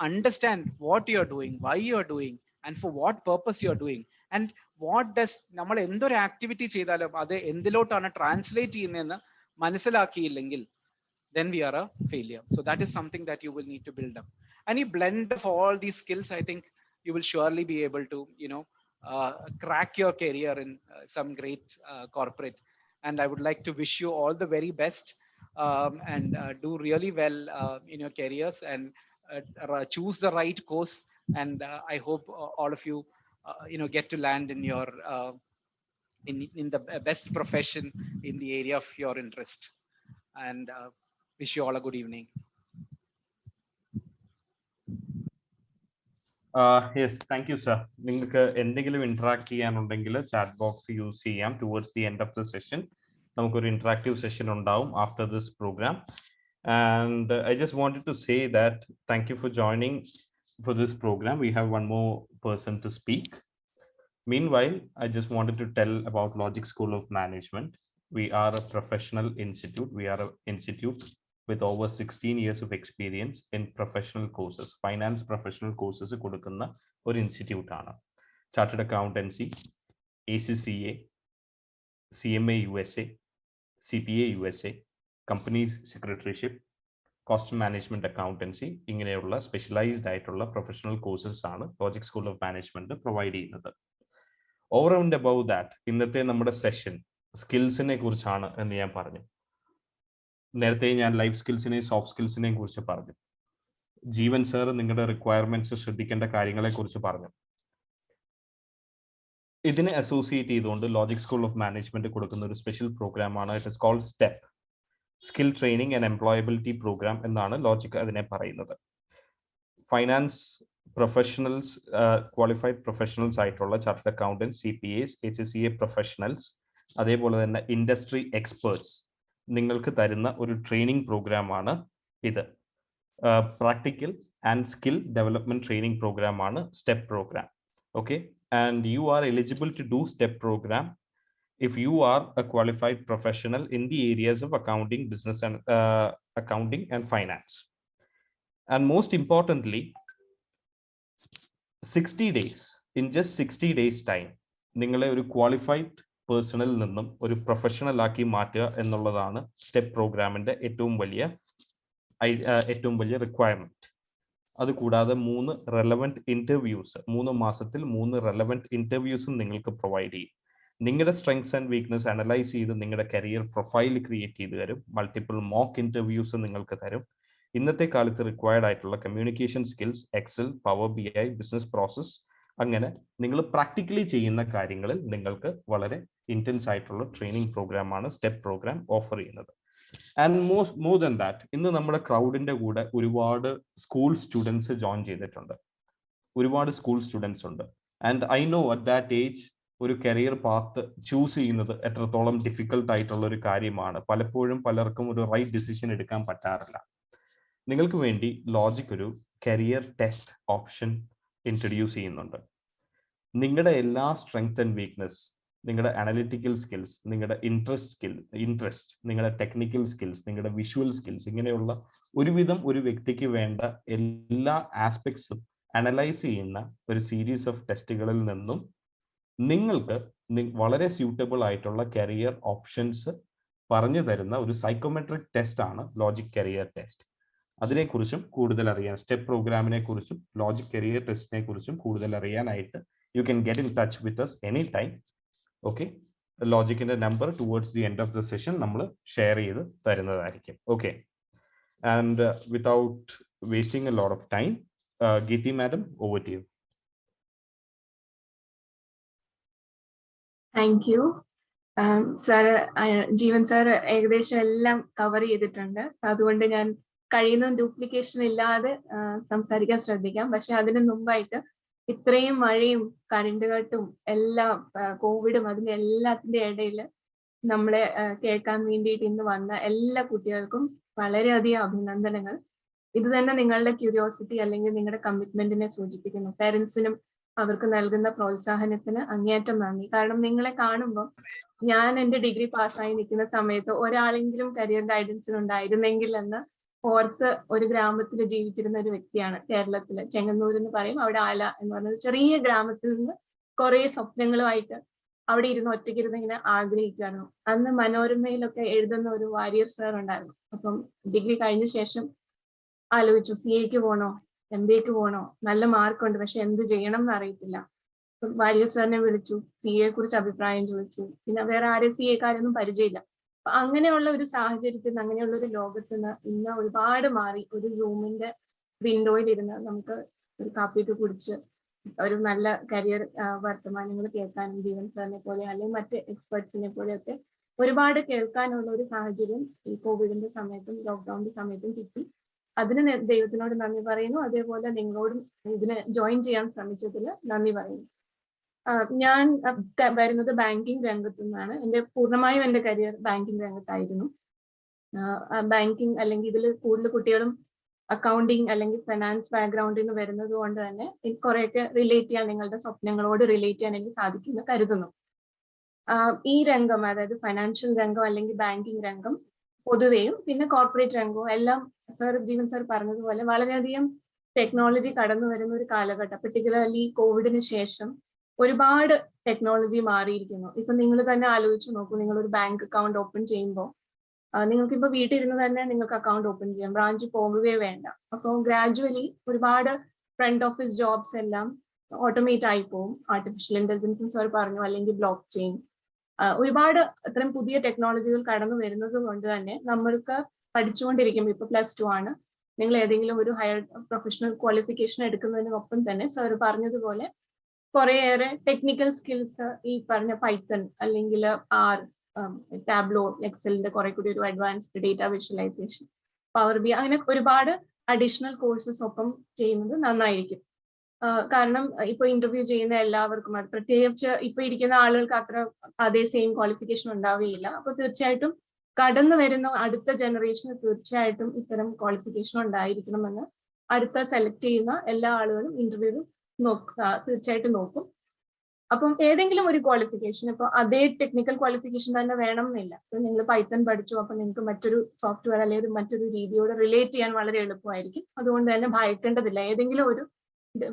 understand what you are doing, why you are doing and for what purpose you are doing and what does, നമ്മൾ എന്തൊരു ആക്ടിവിറ്റി ചെയ്താലും അത് എന്തിലോട്ടാണ് ട്രാൻസ്ലേറ്റ് ചെയ്യുന്നതെന്ന് മനസ്സിലാക്കിയില്ലെങ്കിൽ then we are a failure. So that is something that you will need to build up. Any blend of all these skills, I think you will surely be able to crack your career in some great corporate. And I would like to wish you all the very best and do really well in your careers and choose the right course. And I hope all of you get to land in your in the best profession in the area of your interest. And wish you all a good evening. Yes, thank you, sir. നിങ്ങൾക്ക് എന്തെങ്കിലും ഇന്ററാക്ട് ചെയ്യാനുണ്ടെങ്കിൽ ചാറ്റ് ബോക്സ് യൂസ് ചെയ്യാം. Towards the end of the session നമുക്കൊരു ഇന്ററാക്റ്റീവ് സെഷൻ ഉണ്ടാവും after this program. And I just wanted to say that thank you for joining for this program. We have one more person to speak. Meanwhile, I just wanted to tell about Logic School of Management. We are a professional institute. We are an institute with over 16 years of experience in professional courses. Finance professional courses കൊടുക്കുന്ന ഒരു ഇൻസ്റ്റിറ്റ്യൂട്ട് ആണ്. Chartered Accountancy, ACCA, CMA USA, CPA USA, Company Secretaryship, Cost Management Accountancy, ഇങ്ങനെയുള്ള സ്പെഷ്യലൈസ്ഡ് ആയിട്ടുള്ള പ്രൊഫഷണൽ കോഴ്സസ് ആണ് logic school of management provide ചെയ്യുന്നത്. ഓവർ ആൻഡ് അബവ് ദാറ്റ്, ഇന്നത്തെ നമ്മുടെ സെഷൻ സ്കിൽസിനെ കുറിച്ചാണ് എന്ന് ഞാൻ പറഞ്ഞു. നേരത്തെ ഞാൻ ലൈഫ് സ്കിൽസിനെയും സോഫ്റ്റ് സ്കിൽസിനെയും കുറിച്ച് പറഞ്ഞു. ജീവൻ സർ നിങ്ങളുടെ റിക്വയർമെന്റ്സ് ശ്രദ്ധിക്കേണ്ട കാര്യങ്ങളെ കുറിച്ച് പറഞ്ഞു. ഇതിനെ അസോസിയേറ്റ് ചെയ്തുകൊണ്ട് ലോജിക് സ്കൂൾ ഓഫ് മാനേജ്മെന്റ് കൊടുക്കുന്ന ഒരു സ്പെഷ്യൽ പ്രോഗ്രാമാണ്. It is called STEP, skill training and employability program എന്നാണ് ലോജിക് അതിനെ പറയുന്നത്. ഫൈനാൻസ് പ്രൊഫഷണൽസ്, ക്വാളിഫൈഡ് പ്രൊഫഷണൽസ് ആയിട്ടുള്ള chartered accountant, CPAs, HCA professionals, അതേപോലെ തന്നെ ഇൻഡസ്ട്രി എക്സ്പേർട്സ് നിങ്ങൾക്ക് തരുന്ന ഒരു ട്രെയിനിങ് പ്രോഗ്രാമാണ് ഇത്. Practical and skill development training പ്രോഗ്രാമാണ് step programme. Okay, and you are eligible to do STEP program if you are a qualified professional in the areas of accounting, business and accounting and finance. And most importantly, 60 days, in just 60 days time, നിങ്ങളെ ഒരു ക്വാളിഫൈഡ് പേഴ്സണിൽ നിന്നും ഒരു പ്രൊഫഷണൽ ആക്കി മാറ്റുക എന്നുള്ളതാണ് സ്റ്റെപ്പ് പ്രോഗ്രാമിന്റെ ഏറ്റവും വലിയ റിക്വയർമെന്റ്. അതുകൂടാതെ 3 റെലവൻറ്റ് ഇന്റർവ്യൂസ്, 3 മാസത്തിൽ 3 റെലവൻറ്റ് ഇന്റർവ്യൂസും നിങ്ങൾക്ക് പ്രൊവൈഡ് ചെയ്യും. നിങ്ങളുടെ സ്ട്രെങ്ത്സ് ആൻഡ് വീക്ക്നെസ് അനലൈസ് ചെയ്ത് നിങ്ങളുടെ കരിയർ പ്രൊഫൈൽ ക്രിയേറ്റ് ചെയ്ത് തരും. മൾട്ടിപ്പിൾ മോക്ക് ഇന്റർവ്യൂസ് നിങ്ങൾക്ക് തരും. ഇന്നത്തെ കാലത്ത് റിക്വയർഡ് ആയിട്ടുള്ള communication skills, Excel, Power BI, business process, അങ്ങനെ നിങ്ങൾ പ്രാക്ടിക്കലി ചെയ്യുന്ന കാര്യങ്ങളിൽ നിങ്ങൾക്ക് വളരെ ഇന്റൻസ് ആയിട്ടുള്ള ട്രെയിനിങ് പ്രോഗ്രാമാണ് സ്റ്റെപ്പ് പ്രോഗ്രാം ഓഫർ ചെയ്യുന്നത്. ആൻഡ് മോർ ദാൻ ദാറ്റ്, ഇന്ന് നമ്മുടെ ക്രൗഡിന്റെ കൂടെ ഒരുപാട് സ്കൂൾ സ്റ്റുഡൻസ് ജോയിൻ ചെയ്തിട്ടുണ്ട്. ഒരുപാട് സ്കൂൾ സ്റ്റുഡൻസ് ഉണ്ട്. And I know at that age ഒരു കരിയർ പാത്ത് ചൂസ് ചെയ്യുന്നത് എത്രത്തോളം ഡിഫിക്കൽട്ട് ആയിട്ടുള്ള ഒരു കാര്യമാണ്. പലപ്പോഴും പലർക്കും ഒരു റൈറ്റ് ഡിസിഷൻ എടുക്കാൻ പറ്റാറില്ല. നിങ്ങൾക്ക് വേണ്ടി ലോജിക് ഒരു കരിയർ ടെസ്റ്റ് ഓപ്ഷൻ ഇൻട്രൊഡ്യൂസ് ചെയ്യുന്നുണ്ട്. നിങ്ങളുടെ എല്ലാ സ്ട്രെങ്ത് ആൻഡ് വീക്ക്നെസ്, നിങ്ങളുടെ അനലിറ്റിക്കൽ സ്കിൽസ്, നിങ്ങളുടെ ഇൻട്രസ്റ്റ്, നിങ്ങളുടെ ടെക്നിക്കൽ സ്കിൽസ്, നിങ്ങളുടെ വിഷ്വൽ സ്കിൽസ്, ഇങ്ങനെയുള്ള ഒരുവിധം ഒരു വ്യക്തിക്ക് വേണ്ട എല്ലാ ആസ്പെക്ട്സും അനലൈസ് ചെയ്യുന്ന ഒരു സീരീസ് ഓഫ് ടെസ്റ്റുകളിൽ നിന്നും നിങ്ങൾക്ക് വളരെ സ്യൂട്ടബിൾ ആയിട്ടുള്ള കരിയർ ഓപ്ഷൻസ് പറഞ്ഞു തരുന്ന ഒരു സൈക്കോമെട്രിക് ടെസ്റ്റ് ആണ് ലോജിക് കരിയർ ടെസ്റ്റ്. അതിനെക്കുറിച്ചും കൂടുതൽ അറിയാൻ, സ്റ്റെപ്പ് പ്രോഗ്രാമിനെ കുറിച്ചും ലോജിക് കരിയർ ടെസ്റ്റിനെ കുറിച്ചും കൂടുതൽ അറിയാനായിട്ട് you can get in touch with us any time. Okay, ലോജിക്കിന്റെ number towards the end of the session നമ്മൾ ഷെയർ ചെയ്ത് തരുന്നതായിരിക്കും. Okay, and without wasting a lot of time, Geethi madam, over to you. Thank you sir. Jeevan sir ഏകദേശം എല്ലാം കവർ ചെയ്തിട്ടുണ്ട്. അതുകൊണ്ട് ഞാൻ കഴിയുന്ന ഡ്യൂപ്ലിക്കേഷൻ ഇല്ലാതെ സംസാരിക്കാൻ ശ്രദ്ധിക്കാം. പക്ഷെ അതിന് മുമ്പായിട്ട് ഇത്രയും മഴയും കറണ്ട് കട്ടും എല്ലാം കോവിഡും അതിന്റെ എല്ലാത്തിന്റെ ഇടയിൽ നമ്മളെ കേൾക്കാൻ വേണ്ടിയിട്ട് ഇന്ന് വന്ന എല്ലാ കുട്ടികൾക്കും വളരെയധികം അഭിനന്ദനങ്ങൾ. ഇത് തന്നെ നിങ്ങളുടെ ക്യൂരിയോസിറ്റി അല്ലെങ്കിൽ നിങ്ങളുടെ കമ്മിറ്റ്മെന്റിനെ സൂചിപ്പിക്കുന്നു. പേരൻസിനും അവർക്ക് നൽകുന്ന പ്രോത്സാഹനത്തിന് അങ്ങേയറ്റം നന്ദി. കാരണം നിങ്ങളെ കാണുമ്പോൾ ഞാൻ എൻ്റെ ഡിഗ്രി പാസ്സായി നിൽക്കുന്ന സമയത്ത് ഒരാളെങ്കിലും കരിയർ ഗൈഡൻസിന് ഉണ്ടായിരുന്നെങ്കിൽ എന്ന് ഓർത്ത് ഒരു ഗ്രാമത്തിൽ ജീവിച്ചിരുന്ന ഒരു വ്യക്തിയാണ്. കേരളത്തില് ചെങ്ങന്നൂർ എന്ന് പറയും, അവിടെ ആല എന്ന് പറഞ്ഞ ചെറിയ ഗ്രാമത്തിൽ നിന്ന് കുറെ സ്വപ്നങ്ങളുമായിട്ട് അവിടെ ഇരുന്ന് ഒറ്റയ്ക്കിരുന്ന് ഇങ്ങനെ ആഗ്രഹിക്കായിരുന്നു. അന്ന് മനോരമയിലൊക്കെ എഴുതുന്ന ഒരു വാരിയർ സാർ ഉണ്ടായിരുന്നു. അപ്പം ഡിഗ്രി കഴിഞ്ഞ ശേഷം ആലോചിച്ചു, CAക്ക് പോണോ MBAക്ക് പോണോ, നല്ല മാർക്കുണ്ട് പക്ഷെ എന്ത് ചെയ്യണം എന്ന് അറിയത്തില്ല. വാരിയർ സാറിനെ വിളിച്ചു, CA കുറിച്ച് അഭിപ്രായം ചോദിച്ചു. പിന്നെ വേറെ ആരും CAക്കാരൊന്നും പരിചയമില്ല. അപ്പൊ അങ്ങനെയുള്ള ഒരു സാഹചര്യത്തിൽ നിന്ന്, അങ്ങനെയുള്ള ഒരു ലോകത്ത് നിന്ന് ഇന്ന് ഒരുപാട് മാറി ഒരു റൂമിന്റെ വിൻഡോയിൽ ഇരുന്ന് നമുക്ക് ഒരു കാപ്പിയൊക്കെ കുടിച്ച് ഒരു നല്ല കരിയർ വർത്തമാനങ്ങൾ കേൾക്കാനും ജീവൻ സാറിനെ പോലെ അല്ലെങ്കിൽ മറ്റ് എക്സ്പെർട്സിനെ പോലെയൊക്കെ ഒരുപാട് കേൾക്കാനുള്ള ഒരു സാഹചര്യം ഈ കോവിഡിന്റെ സമയത്തും ലോക്ക്ഡൌണിന്റെ സമയത്തും കിട്ടി. അതിന് ദൈവത്തിനോട് നന്ദി പറയുന്നു. അതേപോലെ നിങ്ങളോടും ഇതിന് ജോയിൻ ചെയ്യാൻ ശ്രമിച്ചതിൽ നന്ദി പറയുന്നു. ഞാൻ വരുന്നത് ബാങ്കിങ് രംഗത്തു നിന്നാണ്. പൂർണ്ണമായും എൻ്റെ കരിയർ ബാങ്കിങ് രംഗത്തായിരുന്നു. ബാങ്കിങ് അല്ലെങ്കിൽ ഇതിൽ കൂടുതൽ കുട്ടികളും അക്കൗണ്ടിങ് അല്ലെങ്കിൽ ഫൈനാൻസ് ബാക്ക്ഗ്രൗണ്ടിൽ നിന്ന് വരുന്നത് കൊണ്ട് തന്നെ കുറെയൊക്കെ റിലേറ്റ് ചെയ്യാൻ, നിങ്ങളുടെ സ്വപ്നങ്ങളോട് റിലേറ്റ് ചെയ്യാൻ എനിക്ക് സാധിക്കുമെന്ന് കരുതുന്നു. ഈ രംഗം, അതായത് ഫൈനാൻഷ്യൽ രംഗം അല്ലെങ്കിൽ ബാങ്കിങ് രംഗം പൊതുവെയും പിന്നെ കോർപ്പറേറ്റ് രംഗവും എല്ലാം ജീവൻ സാർ പറഞ്ഞതുപോലെ വളരെയധികം ടെക്നോളജി കടന്നു വരുന്ന ഒരു കാലഘട്ടം. പെർട്ടിക്കുലർലി കോവിഡിന് ശേഷം ഒരുപാട് ടെക്നോളജി മാറിയിരിക്കുന്നു. ഇപ്പൊ നിങ്ങൾ തന്നെ ആലോചിച്ച് നോക്കൂ, നിങ്ങൾ ഒരു ബാങ്ക് അക്കൗണ്ട് ഓപ്പൺ ചെയ്യുമ്പോൾ നിങ്ങൾക്ക് ഇപ്പൊ വീട്ടിലിരുന്ന് തന്നെ നിങ്ങൾക്ക് അക്കൗണ്ട് ഓപ്പൺ ചെയ്യാം, ബ്രാഞ്ചിൽ പോകുകയേ വേണ്ട. അപ്പോൾ ഗ്രാജുവലി ഒരുപാട് ഫ്രണ്ട് ഓഫീസ് ജോബ്സ് എല്ലാം ഓട്ടോമേറ്റ് ആയി പോകും. ആർട്ടിഫിഷ്യൽ ഇന്റലിജൻസ് സാർ പറഞ്ഞു, അല്ലെങ്കിൽ ബ്ലോക്ക് ചെയിൻ, ഒരുപാട് അത്തരം പുതിയ ടെക്നോളജികൾ കടന്നു വരുന്നത് കൊണ്ട് തന്നെ നമ്മൾക്ക് പഠിച്ചുകൊണ്ടിരിക്കുമ്പോൾ, ഇപ്പൊ +2 ആണ്, നിങ്ങൾ ഏതെങ്കിലും ഒരു ഹയർ പ്രൊഫഷണൽ ക്വാളിഫിക്കേഷൻ എടുക്കുന്നതിനൊപ്പം തന്നെ സാർ പറഞ്ഞതുപോലെ കുറേയേറെ ടെക്നിക്കൽ സ്കിൽസ്, ഈ പറഞ്ഞ പൈത്തൺ അല്ലെങ്കിൽ R, ടാബ്ലോ, എക്സലിന്റെ കുറെ കൂടി ഒരു advanced data visualisation, power BI, അങ്ങനെ ഒരുപാട് അഡീഷണൽ കോഴ്സസ് ഒപ്പം ചെയ്യുന്നത് നന്നായിരിക്കും. കാരണം ഇപ്പൊ ഇന്റർവ്യൂ ചെയ്യുന്ന എല്ലാവർക്കും, അത് പ്രത്യേകിച്ച് ഇപ്പൊ ഇരിക്കുന്ന ആളുകൾക്ക് അത്ര അതേ സെയിം ക്വാളിഫിക്കേഷൻ ഉണ്ടാവുകയില്ല. അപ്പൊ തീർച്ചയായിട്ടും കടന്നു വരുന്ന അടുത്ത ജനറേഷന് തീർച്ചയായിട്ടും ഇത്തരം ക്വാളിഫിക്കേഷൻ ഉണ്ടായിരിക്കണമെന്ന് അടുത്ത സെലക്ട് ചെയ്യുന്ന എല്ലാ ആളുകളും ഇന്റർവ്യൂവിൽ തീർച്ചയായിട്ടും നോക്കും. അപ്പം ഏതെങ്കിലും ഒരു ക്വാളിഫിക്കേഷൻ, ഇപ്പൊ അതേ ടെക്നിക്കൽ ക്വാളിഫിക്കേഷൻ തന്നെ വേണം എന്നില്ല. ഇപ്പൊ നിങ്ങൾ പൈത്തൺ പഠിച്ചു, അപ്പൊ നിങ്ങൾക്ക് മറ്റൊരു സോഫ്റ്റ്വെയർ അല്ലെങ്കിൽ മറ്റൊരു രീതിയോട് റിലേറ്റ് ചെയ്യാൻ വളരെ എളുപ്പമായിരിക്കും. അതുകൊണ്ട് തന്നെ ഭയക്കേണ്ടതില്ല. ഏതെങ്കിലും ഒരു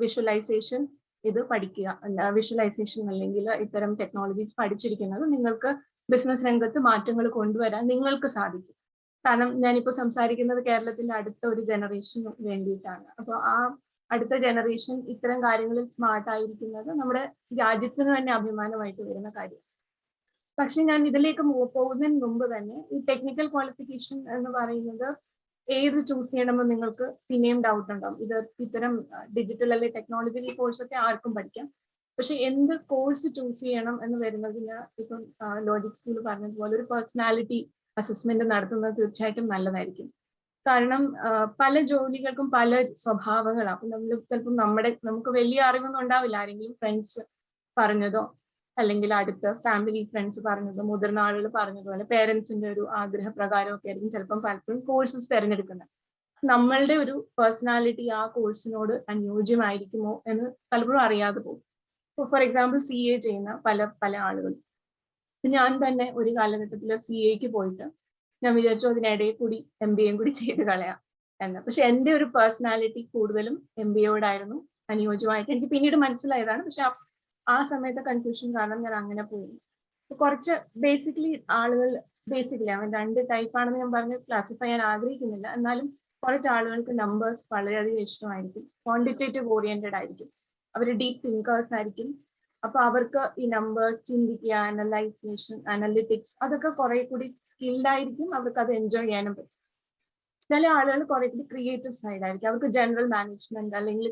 വിഷ്വലൈസേഷൻ ഇത് പഠിക്കുക. വിഷ്വലൈസേഷൻ അല്ലെങ്കിൽ ഇത്തരം ടെക്നോളജീസ് പഠിച്ചിരിക്കുന്നത് നിങ്ങൾക്ക് ബിസിനസ് രംഗത്ത് മാറ്റങ്ങൾ കൊണ്ടുവരാൻ നിങ്ങൾക്ക് സാധിക്കും. കാരണം ഞാനിപ്പോൾ സംസാരിക്കുന്നത് കേരളത്തിന്റെ അടുത്ത ഒരു ജനറേഷന് വേണ്ടിയിട്ടാണ്. അപ്പോൾ ആ അടുത്ത ജനറേഷൻ ഇത്തരം കാര്യങ്ങളിൽ സ്മാർട്ട് ആയിരിക്കുന്നത് നമ്മുടെ രാജ്യത്തിന് തന്നെ അഭിമാനമായിട്ട് വരുന്ന കാര്യം. പക്ഷെ ഞാൻ ഇതിലേക്ക് പോകുന്നതിന് മുമ്പ് തന്നെ ഈ ടെക്നിക്കൽ ക്വാളിഫിക്കേഷൻ എന്ന് പറയുന്നത് ഏത് ചൂസ് ചെയ്യണമെന്ന് നിങ്ങൾക്ക് പിന്നെയും ഡൗട്ട് ഉണ്ടാവും. ഇത് ഇത്തരം ഡിജിറ്റൽ അല്ലെങ്കിൽ ടെക്നോളജിക്കൽ കോഴ്സൊക്കെ ആർക്കും പഠിക്കാം. പക്ഷെ എന്ത് കോഴ്സ് ചൂസ് ചെയ്യണം എന്ന് വരുന്നതിന് ഇപ്പം ലോജിക് സ്കൂൾ പറഞ്ഞതുപോലെ ഒരു പേഴ്സണാലിറ്റി അസസ്മെന്റ് നടത്തുന്നത് തീർച്ചയായിട്ടും നല്ലതായിരിക്കും. കാരണം പല ജോലികൾക്കും പല സ്വഭാവങ്ങളാണ്. അപ്പൊ നമ്മൾ ചിലപ്പോൾ നമുക്ക് വലിയ അറിവൊന്നും ഉണ്ടാവില്ല. ആരെങ്കിലും ഫ്രണ്ട്സ് പറഞ്ഞതോ അല്ലെങ്കിൽ അടുത്ത ഫാമിലി ഫ്രണ്ട്സ് പറഞ്ഞതോ മുതിർന്ന ആളുകൾ പറഞ്ഞതുപോലെ പേരൻസിന്റെ ഒരു ആഗ്രഹപ്രകാരമൊക്കെ ആയിരിക്കും ചിലപ്പം പലപ്പോഴും കോഴ്സസ് തിരഞ്ഞെടുക്കുന്നത്. നമ്മളുടെ ഒരു പേഴ്സണാലിറ്റി ആ കോഴ്സിനോട് അനുയോജ്യമായിരിക്കുമോ എന്ന് പലപ്പോഴും അറിയാതെ പോകും. ഇപ്പോൾ ഫോർ എക്സാമ്പിൾ CA ചെയ്യുന്ന പല ആളുകൾ, ഞാൻ തന്നെ ഒരു കാലഘട്ടത്തിൽ CAക്ക് പോയിട്ട് ഞാൻ വിചാരിച്ചു അതിനിടയിൽ കൂടി MBA കൂടി ചെയ്ത് കളയാം എന്ന്. പക്ഷെ എൻ്റെ ഒരു പേഴ്സണാലിറ്റി കൂടുതലും MBAയോടായിരുന്നു അനുയോജ്യമായിട്ട് എനിക്ക് പിന്നീട് മനസ്സിലായതാണ്. പക്ഷെ ആ സമയത്തെ കൺഫ്യൂഷൻ കാരണം ഞാൻ അങ്ങനെ പോയി. കുറച്ച് ബേസിക്കലി ആളുകൾ അവൻ 2 ടൈപ്പാണെന്ന് ഞാൻ പറഞ്ഞ് ക്ലാസിഫൈ ചെയ്യാൻ ആഗ്രഹിക്കുന്നില്ല. എന്നാലും കുറച്ച് ആളുകൾക്ക് നമ്പേഴ്സ് വളരെയധികം ഇഷ്ടമായിരിക്കും, ക്വാണ്ടിറ്റേറ്റീവ് ഓറിയന്റഡ് ആയിരിക്കും, അവർ ഡീപ് തിങ്കേഴ്സ് ആയിരിക്കും. അപ്പൊ അവർക്ക് ഈ നമ്പേഴ്സ് ചിന്തിക്കുക, അനലൈസേഷൻ, അനലിറ്റിക്സ് അതൊക്കെ കുറെ കൂടി സ്കിൽഡ് ആയിരിക്കും, അവർക്ക് അത് എൻജോയ് ചെയ്യാനും പറ്റും. ചില ആളുകൾ കുറെ കൂടി ക്രിയേറ്റീവ് സൈഡ് ആയിരിക്കും, അവർക്ക് ജനറൽ മാനേജ്മെന്റ് അല്ലെങ്കിൽ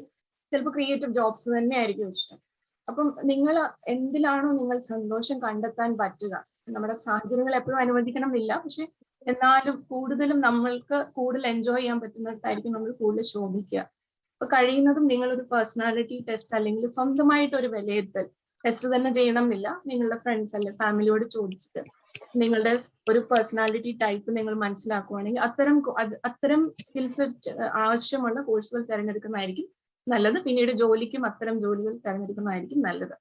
ചിലപ്പോൾ ക്രിയേറ്റീവ് ജോബ്സ് തന്നെ ആയിരിക്കും ഇഷ്ടം. അപ്പം നിങ്ങൾ എന്തിലാണോ നിങ്ങൾ സന്തോഷം കണ്ടെത്താൻ പറ്റുക, നമ്മുടെ സാഹചര്യങ്ങൾ എപ്പോഴും അനുവദിക്കണം എന്നില്ല, പക്ഷെ എന്നാലും കൂടുതലും നമ്മൾക്ക് കൂടുതൽ എൻജോയ് ചെയ്യാൻ പറ്റുന്നിടത്തായിരിക്കും നമ്മൾ കൂടുതൽ ശോഭിക്കുക. അപ്പൊ കഴിയുന്നതും നിങ്ങളൊരു പേഴ്സണാലിറ്റി ടെസ്റ്റ് അല്ലെങ്കിൽ സ്വന്തമായിട്ട് ഒരു വിലയിരുത്തൽ ടെസ്റ്റ് തന്നെ ചെയ്യണം എന്നില്ല, നിങ്ങളുടെ ഫ്രണ്ട്സ് അല്ലെങ്കിൽ ഫാമിലിയോട് ചോദിച്ചിട്ട് നിങ്ങളുടെ ഒരു പേഴ്സണാലിറ്റി ടൈപ്പ് നിങ്ങൾ മനസ്സിലാക്കുകയാണെങ്കിൽ അത്തരം സ്കിൽസ് ആവശ്യമുള്ള കോഴ്സുകൾ തിരഞ്ഞെടുക്കുന്നതായിരിക്കും നല്ലത്. പിന്നീട് ജോലിക്കും അത്തരം ജോലികൾ തിരഞ്ഞെടുക്കുന്നതായിരിക്കും നല്ലത്.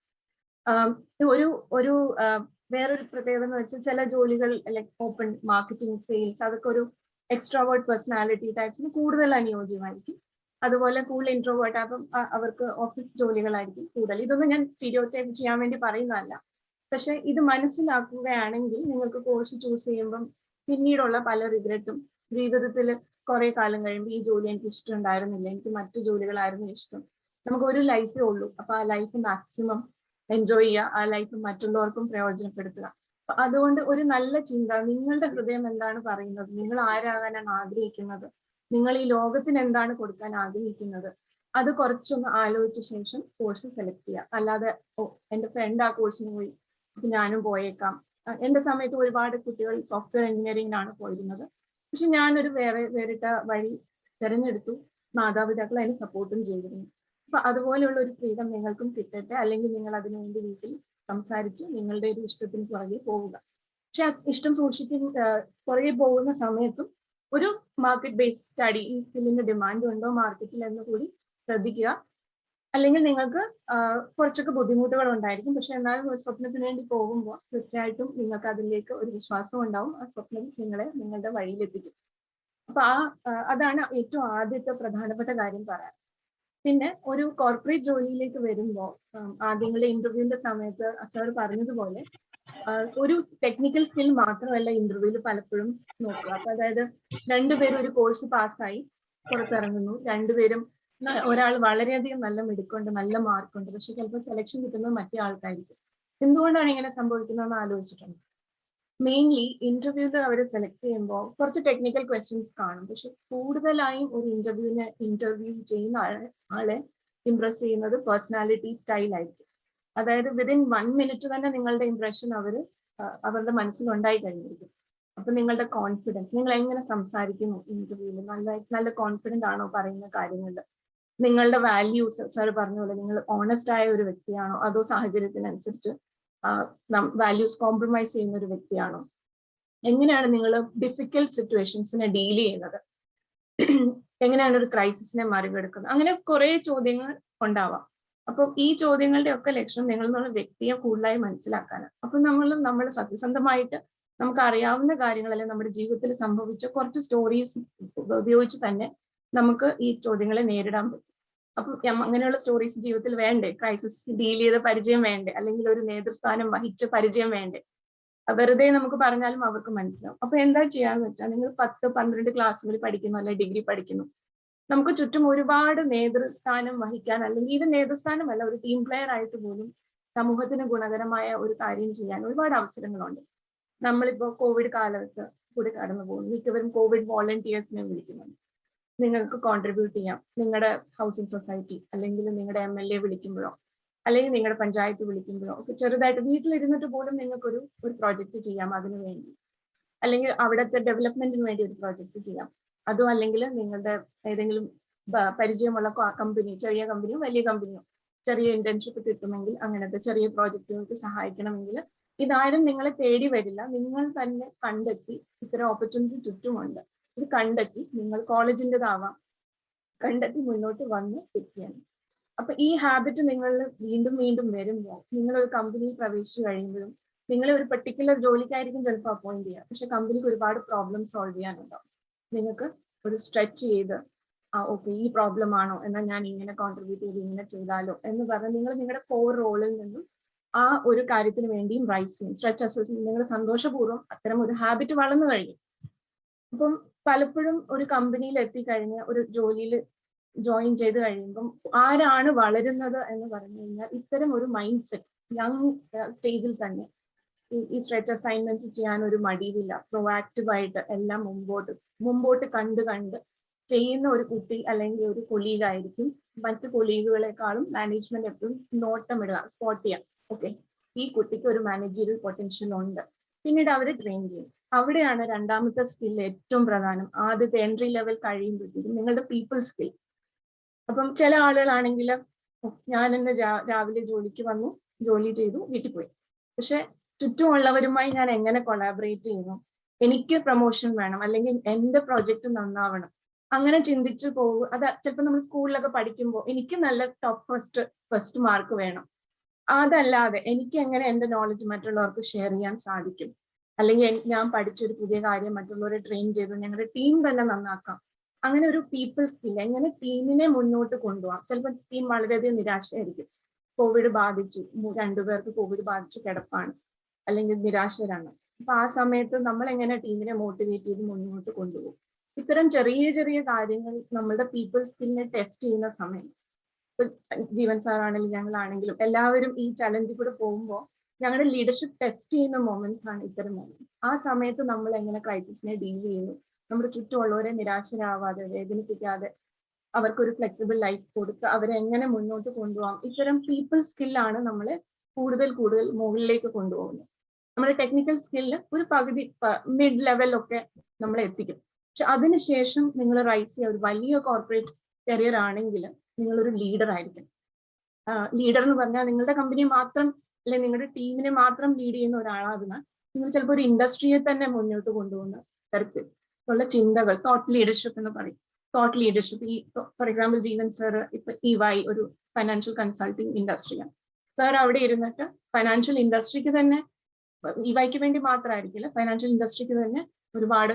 ഒരു വേറൊരു പ്രത്യേകത എന്ന് വെച്ചാൽ ചില ജോലികൾ ലൈക് ഓപ്പൺ മാർക്കറ്റിംഗ്, സെയിൽസ് അതൊക്കെ ഒരു എക്സ്ട്രോവേർട്ട് പേഴ്സണാലിറ്റി ടൈപ്സിന് കൂടുതൽ അനുയോജ്യമായിരിക്കും. അതുപോലെ കൂടുതൽ ഇൻട്രോവേർട്ട്, അപ്പം അവർക്ക് ഓഫീസ് ജോലികളായിരിക്കും കൂടുതൽ. ഇതൊന്നും ഞാൻ സ്റ്റീരിയോടൈപ്പ് ചെയ്യാൻ വേണ്ടി പറയുന്നതല്ല, പക്ഷെ ഇത് മനസ്സിലാക്കുകയാണെങ്കിൽ നിങ്ങൾക്ക് കോഴ്സ് ചൂസ് ചെയ്യുമ്പം പിന്നീടുള്ള പല റിഗ്രറ്റും ജീവിതത്തിൽ കുറെ കാലം കഴിയുമ്പോൾ ഈ ജോലി എനിക്ക് ഇഷ്ടമുണ്ടായിരുന്നില്ല, എനിക്ക് മറ്റു ജോലികളായിരുന്നു ഇഷ്ടം. നമുക്ക് ഒരു ലൈഫേ ഉള്ളൂ, അപ്പൊ ആ ലൈഫ് മാക്സിമം എൻജോയ് ചെയ്യുക, ആ ലൈഫ് മറ്റുള്ളവർക്കും പ്രയോജനപ്പെടുത്തുക. അപ്പൊ അതുകൊണ്ട് ഒരു നല്ല ചിന്ത, നിങ്ങളുടെ ഹൃദയം എന്താണ് പറയുന്നത്, നിങ്ങൾ ആരാകാനാണ് ആഗ്രഹിക്കുന്നത്, നിങ്ങൾ ഈ ലോകത്തിന് എന്താണ് കൊടുക്കാൻ ആഗ്രഹിക്കുന്നത്, അത് കുറച്ചൊന്ന് ആലോചിച്ച ശേഷം കോഴ്സ് സെലക്ട് ചെയ്യുക. അല്ലാതെ എൻ്റെ ഫ്രണ്ട് ആ കോഴ്സിന് പോയി അപ്പൊ ഞാനും പോയേക്കാം. എൻ്റെ സമയത്ത് ഒരുപാട് കുട്ടികൾ സോഫ്റ്റ്വെയർ എഞ്ചിനീയറിംഗിനാണ് പോയിരുന്നത്, പക്ഷെ ഞാനൊരു വേറിട്ട വഴി തിരഞ്ഞെടുത്തു, മാതാപിതാക്കൾ അതിന് സപ്പോർട്ടും ചെയ്തിരുന്നു. അപ്പൊ അതുപോലെയുള്ള ഒരു ഫ്രീഡം നിങ്ങൾക്കും കിട്ടട്ടെ. അല്ലെങ്കിൽ നിങ്ങൾ അതിനുവേണ്ടി വീട്ടിൽ സംസാരിച്ച് നിങ്ങളുടെ ഒരു ഇഷ്ടത്തിന് പുറകെ പോവുക. പക്ഷെ ആ ഇഷ്ടം പുറകെ പോകുന്ന സമയത്തും ഒരു മാർക്കറ്റ് ബേസ്ഡ് സ്റ്റഡി, ഈ സ്കില്ലിന്റെ ഡിമാൻഡ് ഉണ്ടോ മാർക്കറ്റിൽ എന്ന് കൂടി ശ്രദ്ധിക്കുക. അല്ലെങ്കിൽ നിങ്ങൾക്ക് കുറച്ചൊക്കെ ബുദ്ധിമുട്ടുകൾ ഉണ്ടായിരിക്കും, പക്ഷെ എന്നാലും ഒരു സ്വപ്നത്തിന് വേണ്ടി പോകുമ്പോൾ തീർച്ചയായിട്ടും നിങ്ങൾക്ക് അതിലേക്ക് ഒരു വിശ്വാസം ഉണ്ടാവും, ആ സ്വപ്നം നിങ്ങളെ നിങ്ങളുടെ വഴിയിലെത്തിക്കും. അപ്പൊ അതാണ് ഏറ്റവും ആദ്യത്തെ പ്രധാനപ്പെട്ട കാര്യം പറയാൻ. പിന്നെ ഒരു കോർപ്പറേറ്റ് ജോലിയിലേക്ക് വരുമ്പോൾ ആദ്യങ്ങളുടെ ഇന്റർവ്യൂവിന്റെ സമയത്ത് സാർ പറഞ്ഞതുപോലെ ഒരു ടെക്നിക്കൽ സ്കിൽ മാത്രമല്ല ഇന്റർവ്യൂവിൽ പലപ്പോഴും നോക്കുക. അപ്പൊ അതായത് രണ്ടുപേരും ഒരു കോഴ്സ് പാസ്സായി പുറത്തിറങ്ങുന്നു, രണ്ടുപേരും ഒരാൾ വളരെയധികം നല്ല മിടുക്കുണ്ട്, നല്ല മാർക്കുണ്ട്, പക്ഷെ ചിലപ്പോൾ സെലക്ഷൻ കിട്ടുന്നത് മറ്റേ ആൾക്കായിരിക്കും. എന്തുകൊണ്ടാണ് ഇങ്ങനെ സംഭവിക്കുന്നതെന്ന് ആലോചിച്ചിട്ടുണ്ട്. മെയിൻലി ഇന്റർവ്യൂവിൽ അവർ സെലക്ട് ചെയ്യുമ്പോൾ കുറച്ച് ടെക്നിക്കൽ ക്വസ്റ്റ്യൻസ് കാണും, പക്ഷെ കൂടുതലായും ഒരു ഇന്റർവ്യൂ ചെയ്യുന്ന ആളെ ഇംപ്രസ് ചെയ്യുന്നത് പേഴ്സണാലിറ്റി സ്റ്റൈൽ ആയിരിക്കും. അതായത് വിതിൻ 1 മിനിറ്റ് തന്നെ നിങ്ങളുടെ ഇംപ്രഷൻ അവരുടെ മനസ്സിലുണ്ടായി കഴിഞ്ഞിരിക്കും. അപ്പൊ നിങ്ങളുടെ കോൺഫിഡൻസ്, നിങ്ങൾ എങ്ങനെ സംസാരിക്കുന്നു ഇന്റർവ്യൂവിൽ, നല്ല കോൺഫിഡന്റ് ആണോ പറയുന്ന കാര്യങ്ങളിൽ, നിങ്ങളുടെ വാല്യൂസ് സാർ പറഞ്ഞ പോലെ നിങ്ങൾ ഓണസ്റ്റ് ആയ ഒരു വ്യക്തിയാണോ, അതോ സാഹചര്യത്തിനനുസരിച്ച് വാല്യൂസ് കോംപ്രമൈസ് ചെയ്യുന്ന ഒരു വ്യക്തിയാണോ, എങ്ങനെയാണ് നിങ്ങൾ ഡിഫിക്കൽട്ട് സിറ്റുവേഷൻസിനെ ഡീൽ ചെയ്യുന്നത്, എങ്ങനെയാണ് ഒരു ക്രൈസിസിനെ മറികടക്കുന്നത്, അങ്ങനെ കുറെ ചോദ്യങ്ങൾ ഉണ്ടാവാം. അപ്പൊ ഈ ചോദ്യങ്ങളുടെ ഒക്കെ ലക്ഷ്യം നിങ്ങൾ എന്നുള്ള വ്യക്തിയെ കൂടുതലായി മനസ്സിലാക്കാനാണ്. അപ്പൊ നമ്മൾ സത്യസന്ധമായിട്ട് നമുക്ക് അറിയാവുന്ന കാര്യങ്ങൾ അല്ലെങ്കിൽ നമ്മുടെ ജീവിതത്തിൽ സംഭവിച്ച കുറച്ച് സ്റ്റോറീസ് ഉപയോഗിച്ച് തന്നെ നമുക്ക് ഈ ചോദ്യങ്ങളെ നേരിടാൻ പറ്റും. അപ്പം അങ്ങനെയുള്ള സ്റ്റോറീസ് ജീവിതത്തിൽ വേണ്ടേ? ക്രൈസിസ് ഡീൽ ചെയ്ത പരിചയം വേണ്ടേ? അല്ലെങ്കിൽ ഒരു നേതൃസ്ഥാനം വഹിച്ച പരിചയം വേണ്ടേ? വെറുതെ നമുക്ക് പറഞ്ഞാലും അവർക്ക് മനസ്സിലാവും. അപ്പൊ എന്താ ചെയ്യാന്ന് വെച്ചാൽ, നിങ്ങൾ 10, 12 ക്ലാസ്സുകളിൽ പഠിക്കുന്നു, അല്ലെങ്കിൽ ഡിഗ്രി പഠിക്കുന്നു, നമുക്ക് ചുറ്റും ഒരുപാട് നേതൃസ്ഥാനം വഹിക്കാൻ, അല്ലെങ്കിൽ ഇത് നേതൃസ്ഥാനമല്ല, ഒരു ടീം പ്ലെയർ ആയിട്ട് പോലും സമൂഹത്തിന് ഗുണകരമായ ഒരു കാര്യം ചെയ്യാൻ ഒരുപാട് അവസരങ്ങളുണ്ട്. നമ്മളിപ്പോ കോവിഡ് കാലത്ത് കൂടി കടന്നു പോകുന്നു. മിക്കവരും കോവിഡ് വോളണ്ടിയേഴ്സിനെ വിളിക്കുന്നുണ്ട്. നിങ്ങൾക്ക് കോൺട്രിബ്യൂട്ട് ചെയ്യാം. നിങ്ങളുടെ ഹൗസിംഗ് സൊസൈറ്റി അല്ലെങ്കിൽ നിങ്ങളുടെ MLA വിളിക്കുമ്പോഴോ അല്ലെങ്കിൽ നിങ്ങളുടെ പഞ്ചായത്ത് വിളിക്കുമ്പോഴോ ഒക്കെ ചെറുതായിട്ട് വീട്ടിലിരുന്നിട്ട് പോലും നിങ്ങൾക്കൊരു പ്രോജക്റ്റ് ചെയ്യാം അതിനു വേണ്ടി. അല്ലെങ്കിൽ അവിടുത്തെ ഡെവലപ്മെന്റിന് വേണ്ടി ഒരു പ്രോജക്റ്റ് ചെയ്യാം. അതും അല്ലെങ്കിൽ നിങ്ങളുടെ ഏതെങ്കിലും പരിചയമുള്ള കമ്പനി, ചെറിയ കമ്പനിയോ വലിയ കമ്പനിയോ ചെറിയ ഇന്റേൺഷിപ്പ് കിട്ടുമെങ്കിൽ അങ്ങനത്തെ ചെറിയ പ്രോജക്റ്റുകൾക്ക് സഹായിക്കണമെങ്കിൽ ഇതാരും നിങ്ങളെ തേടി വരില്ല. നിങ്ങൾ തന്നെ കണ്ടെത്തി ഇത്തരം ഓപ്പർച്യൂണിറ്റി ചുറ്റുമുണ്ട്. ഇത് കണ്ടെത്തി നിങ്ങൾ കോളേജിൻ്റെതാവാം, കണ്ടെത്തി മുന്നോട്ട് വന്ന് എത്തിയാണ്. അപ്പൊ ഈ ഹാബിറ്റ് നിങ്ങൾ വീണ്ടും വീണ്ടും വരുമ്പോൾ, നിങ്ങളൊരു കമ്പനിയിൽ പ്രവേശിച്ചു കഴിയുമ്പോഴും നിങ്ങളെ ഒരു പെർട്ടിക്കുലർ ജോലിക്കായിരിക്കും ചിലപ്പോൾ അപ്പോയിന്റ് ചെയ്യുക, പക്ഷെ കമ്പനിക്ക് ഒരുപാട് പ്രോബ്ലം സോൾവ് ചെയ്യാനുണ്ടാവും. നിങ്ങൾക്ക് ഒരു സ്ട്രെച്ച് ചെയ്ത് ഓക്കെ ഈ പ്രോബ്ലം ആണോ, എന്നാൽ ഞാൻ ഇങ്ങനെ കോൺട്രിബ്യൂട്ട് ചെയ്ത് ഇങ്ങനെ ചെയ്താലോ എന്ന് പറഞ്ഞ് നിങ്ങൾ നിങ്ങളുടെ കോർ റോളിൽ നിന്നും ആ ഒരു കാര്യത്തിന് വേണ്ടിയും റൈസ് ചെയ്യും. സ്ട്രെച്ച് അസസ് നിങ്ങൾ സന്തോഷപൂർവ്വം അത്തരം ഒരു ഹാബിറ്റ് വളർന്നു കഴിയും. അപ്പം പലപ്പോഴും ഒരു കമ്പനിയിൽ എത്തിക്കഴിഞ്ഞ് ഒരു ജോലിയിൽ ജോയിൻ ചെയ്ത് കഴിയുമ്പം ആരാണ് വളരുന്നത് എന്ന് പറഞ്ഞു കഴിഞ്ഞാൽ ഇത്തരം ഒരു മൈൻഡ് സെറ്റ് യങ് സ്റ്റേജിൽ തന്നെ ഈ സ്ട്രെച്ച് അസൈൻമെന്റ്സ് ചെയ്യാൻ ഒരു മടിയില്ല, പ്രൊആക്റ്റീവായിട്ട് എല്ലാം മുമ്പോട്ട് കണ്ട് ചെയ്യുന്ന ഒരു കുട്ടി അല്ലെങ്കിൽ ഒരു കൊളീഗ് ആയിരിക്കും. മറ്റു കൊളീഗുകളെക്കാളും മാനേജ്മെന്റ് എപ്പോഴും നോട്ടമിടുക, സ്പോട്ട് ചെയ്യാം. ഓക്കെ, ഈ കുട്ടിക്ക് ഒരു മാനേജീരിയൽ പൊട്ടൻഷ്യൽ ഉണ്ട്. പിന്നീട് അവർ ട്രെയിൻ ചെയ്യും. അവിടെയാണ് രണ്ടാമത്തെ സ്കിൽ ഏറ്റവും പ്രധാനം. ആദ്യത്തെ എൻട്രി ലെവൽ കഴിയുമ്പോഴത്തേക്കും നിങ്ങളുടെ പീപ്പിൾ സ്കിൽ. അപ്പം ചില ആളുകളാണെങ്കിൽ ഞാൻ ഇന്ന് രാവിലെ ജോലിക്ക് വന്നു, ജോലി ചെയ്തു, വീട്ടിൽ പോയി. പക്ഷെ ചുറ്റുമുള്ളവരുമായി ഞാൻ എങ്ങനെ കൊളാബറേറ്റ് ചെയ്യുന്നു, എനിക്ക് പ്രൊമോഷൻ വേണം, അല്ലെങ്കിൽ എന്റെ പ്രോജക്റ്റ് നന്നാവണം, അങ്ങനെ ചിന്തിച്ചു പോകും. അത് ചിലപ്പോൾ നമ്മൾ സ്കൂളിലൊക്കെ പഠിക്കുമ്പോൾ എനിക്ക് നല്ല ടോപ്പ് ഫസ്റ്റ് മാർക്ക് വേണം. അതല്ലാതെ എനിക്ക് എങ്ങനെ എന്റെ നോളജ് മറ്റുള്ളവർക്ക് ഷെയർ ചെയ്യാൻ സാധിക്കും, അല്ലെങ്കിൽ ഞാൻ പഠിച്ചൊരു പുതിയ കാര്യം മറ്റുള്ളവരെ ട്രെയിൻ ചെയ്ത് ഞങ്ങളുടെ ടീം തന്നെ നന്നാക്കാം. അങ്ങനെ ഒരു പീപ്പിൾ സ്കിൽ, എങ്ങനെ ടീമിനെ മുന്നോട്ട് കൊണ്ടുപോകാം. ചിലപ്പോൾ ടീം വളരെയധികം നിരാശയായിരിക്കും. കോവിഡ് ബാധിച്ചു, 2 പേർക്ക് കോവിഡ് ബാധിച്ചു കിടപ്പാണ്, അല്ലെങ്കിൽ നിരാശരാണ്. അപ്പൊ ആ സമയത്ത് നമ്മൾ എങ്ങനെ ടീമിനെ മോട്ടിവേറ്റ് ചെയ്ത് മുന്നോട്ട് കൊണ്ടുപോകും. ഇത്തരം ചെറിയ ചെറിയ കാര്യങ്ങൾ നമ്മളുടെ പീപ്പിൾ സ്കില്ലിനെ ടെസ്റ്റ് ചെയ്യുന്ന സമയം, ഇപ്പൊ ജീവൻ സാറാണെങ്കിലും ഞങ്ങളാണെങ്കിലും എല്ലാവരും ഈ ചലഞ്ചിൽ കൂടെ പോകുമ്പോൾ ഞങ്ങളുടെ ലീഡർഷിപ്പ് ടെസ്റ്റ് ചെയ്യുന്ന മൊമെന്റ്സ് ആണ് ഇത്തരം മൊമെന്റ്. ആ സമയത്ത് നമ്മൾ എങ്ങനെ ക്രൈസിസിനെ ഡീൽ ചെയ്യുന്നു, നമ്മുടെ ചുറ്റുമുള്ളവരെ നിരാശരാവാതെ വേദനിപ്പിക്കാതെ അവർക്കൊരു ഫ്ലെക്സിബിൾ ലൈഫ് കൊടുത്ത് അവരെ എങ്ങനെ മുന്നോട്ട് കൊണ്ടുപോകാം. ഇത്തരം പീപ്പിൾ സ്കില്ലാണ് നമ്മളെ കൂടുതൽ മുകളിലേക്ക് കൊണ്ടുപോകുന്നത്. നമ്മുടെ ടെക്നിക്കൽ സ്കില്ല് ഒരു പകുതി മിഡ് ലെവലൊക്കെ നമ്മളെ എത്തിക്കും. പക്ഷെ അതിനുശേഷം നിങ്ങൾ റൈസ് ചെയ്യുക, ഒരു വലിയ കോർപ്പറേറ്റ് കരിയർ ആണെങ്കിൽ നിങ്ങളൊരു ലീഡർ ആയിരിക്കും. ലീഡർ എന്ന് പറഞ്ഞാൽ നിങ്ങളുടെ കമ്പനി മാത്രം അല്ലെങ്കിൽ നിങ്ങളുടെ ടീമിനെ മാത്രം ലീഡ് ചെയ്യുന്ന ഒരാളാകുന്ന നിങ്ങൾ ചിലപ്പോൾ ഒരു ഇൻഡസ്ട്രിയെ തന്നെ മുന്നോട്ട് കൊണ്ടുപോകുന്ന തരത്തിൽ ഉള്ള ചിന്തകൾ, തോട്ട് ലീഡർഷിപ്പ് എന്ന് പറയും. തോട്ട് ലീഡർഷിപ്പ്, ഈ ഫോർ എക്സാമ്പിൾ ജീവൻ സാർ ഇപ്പൊ EY ഒരു ഫൈനാൻഷ്യൽ കൺസൾട്ടിങ് ഇൻഡസ്ട്രിയാണ്. സാർ അവിടെ ഇരുന്നിട്ട് ഫൈനാൻഷ്യൽ ഇൻഡസ്ട്രിക്ക് തന്നെ, EYക്ക് വേണ്ടി മാത്രമായിരിക്കില്ല, ഫൈനാൻഷ്യൽ ഇൻഡസ്ട്രിക്ക് തന്നെ ഒരുപാട്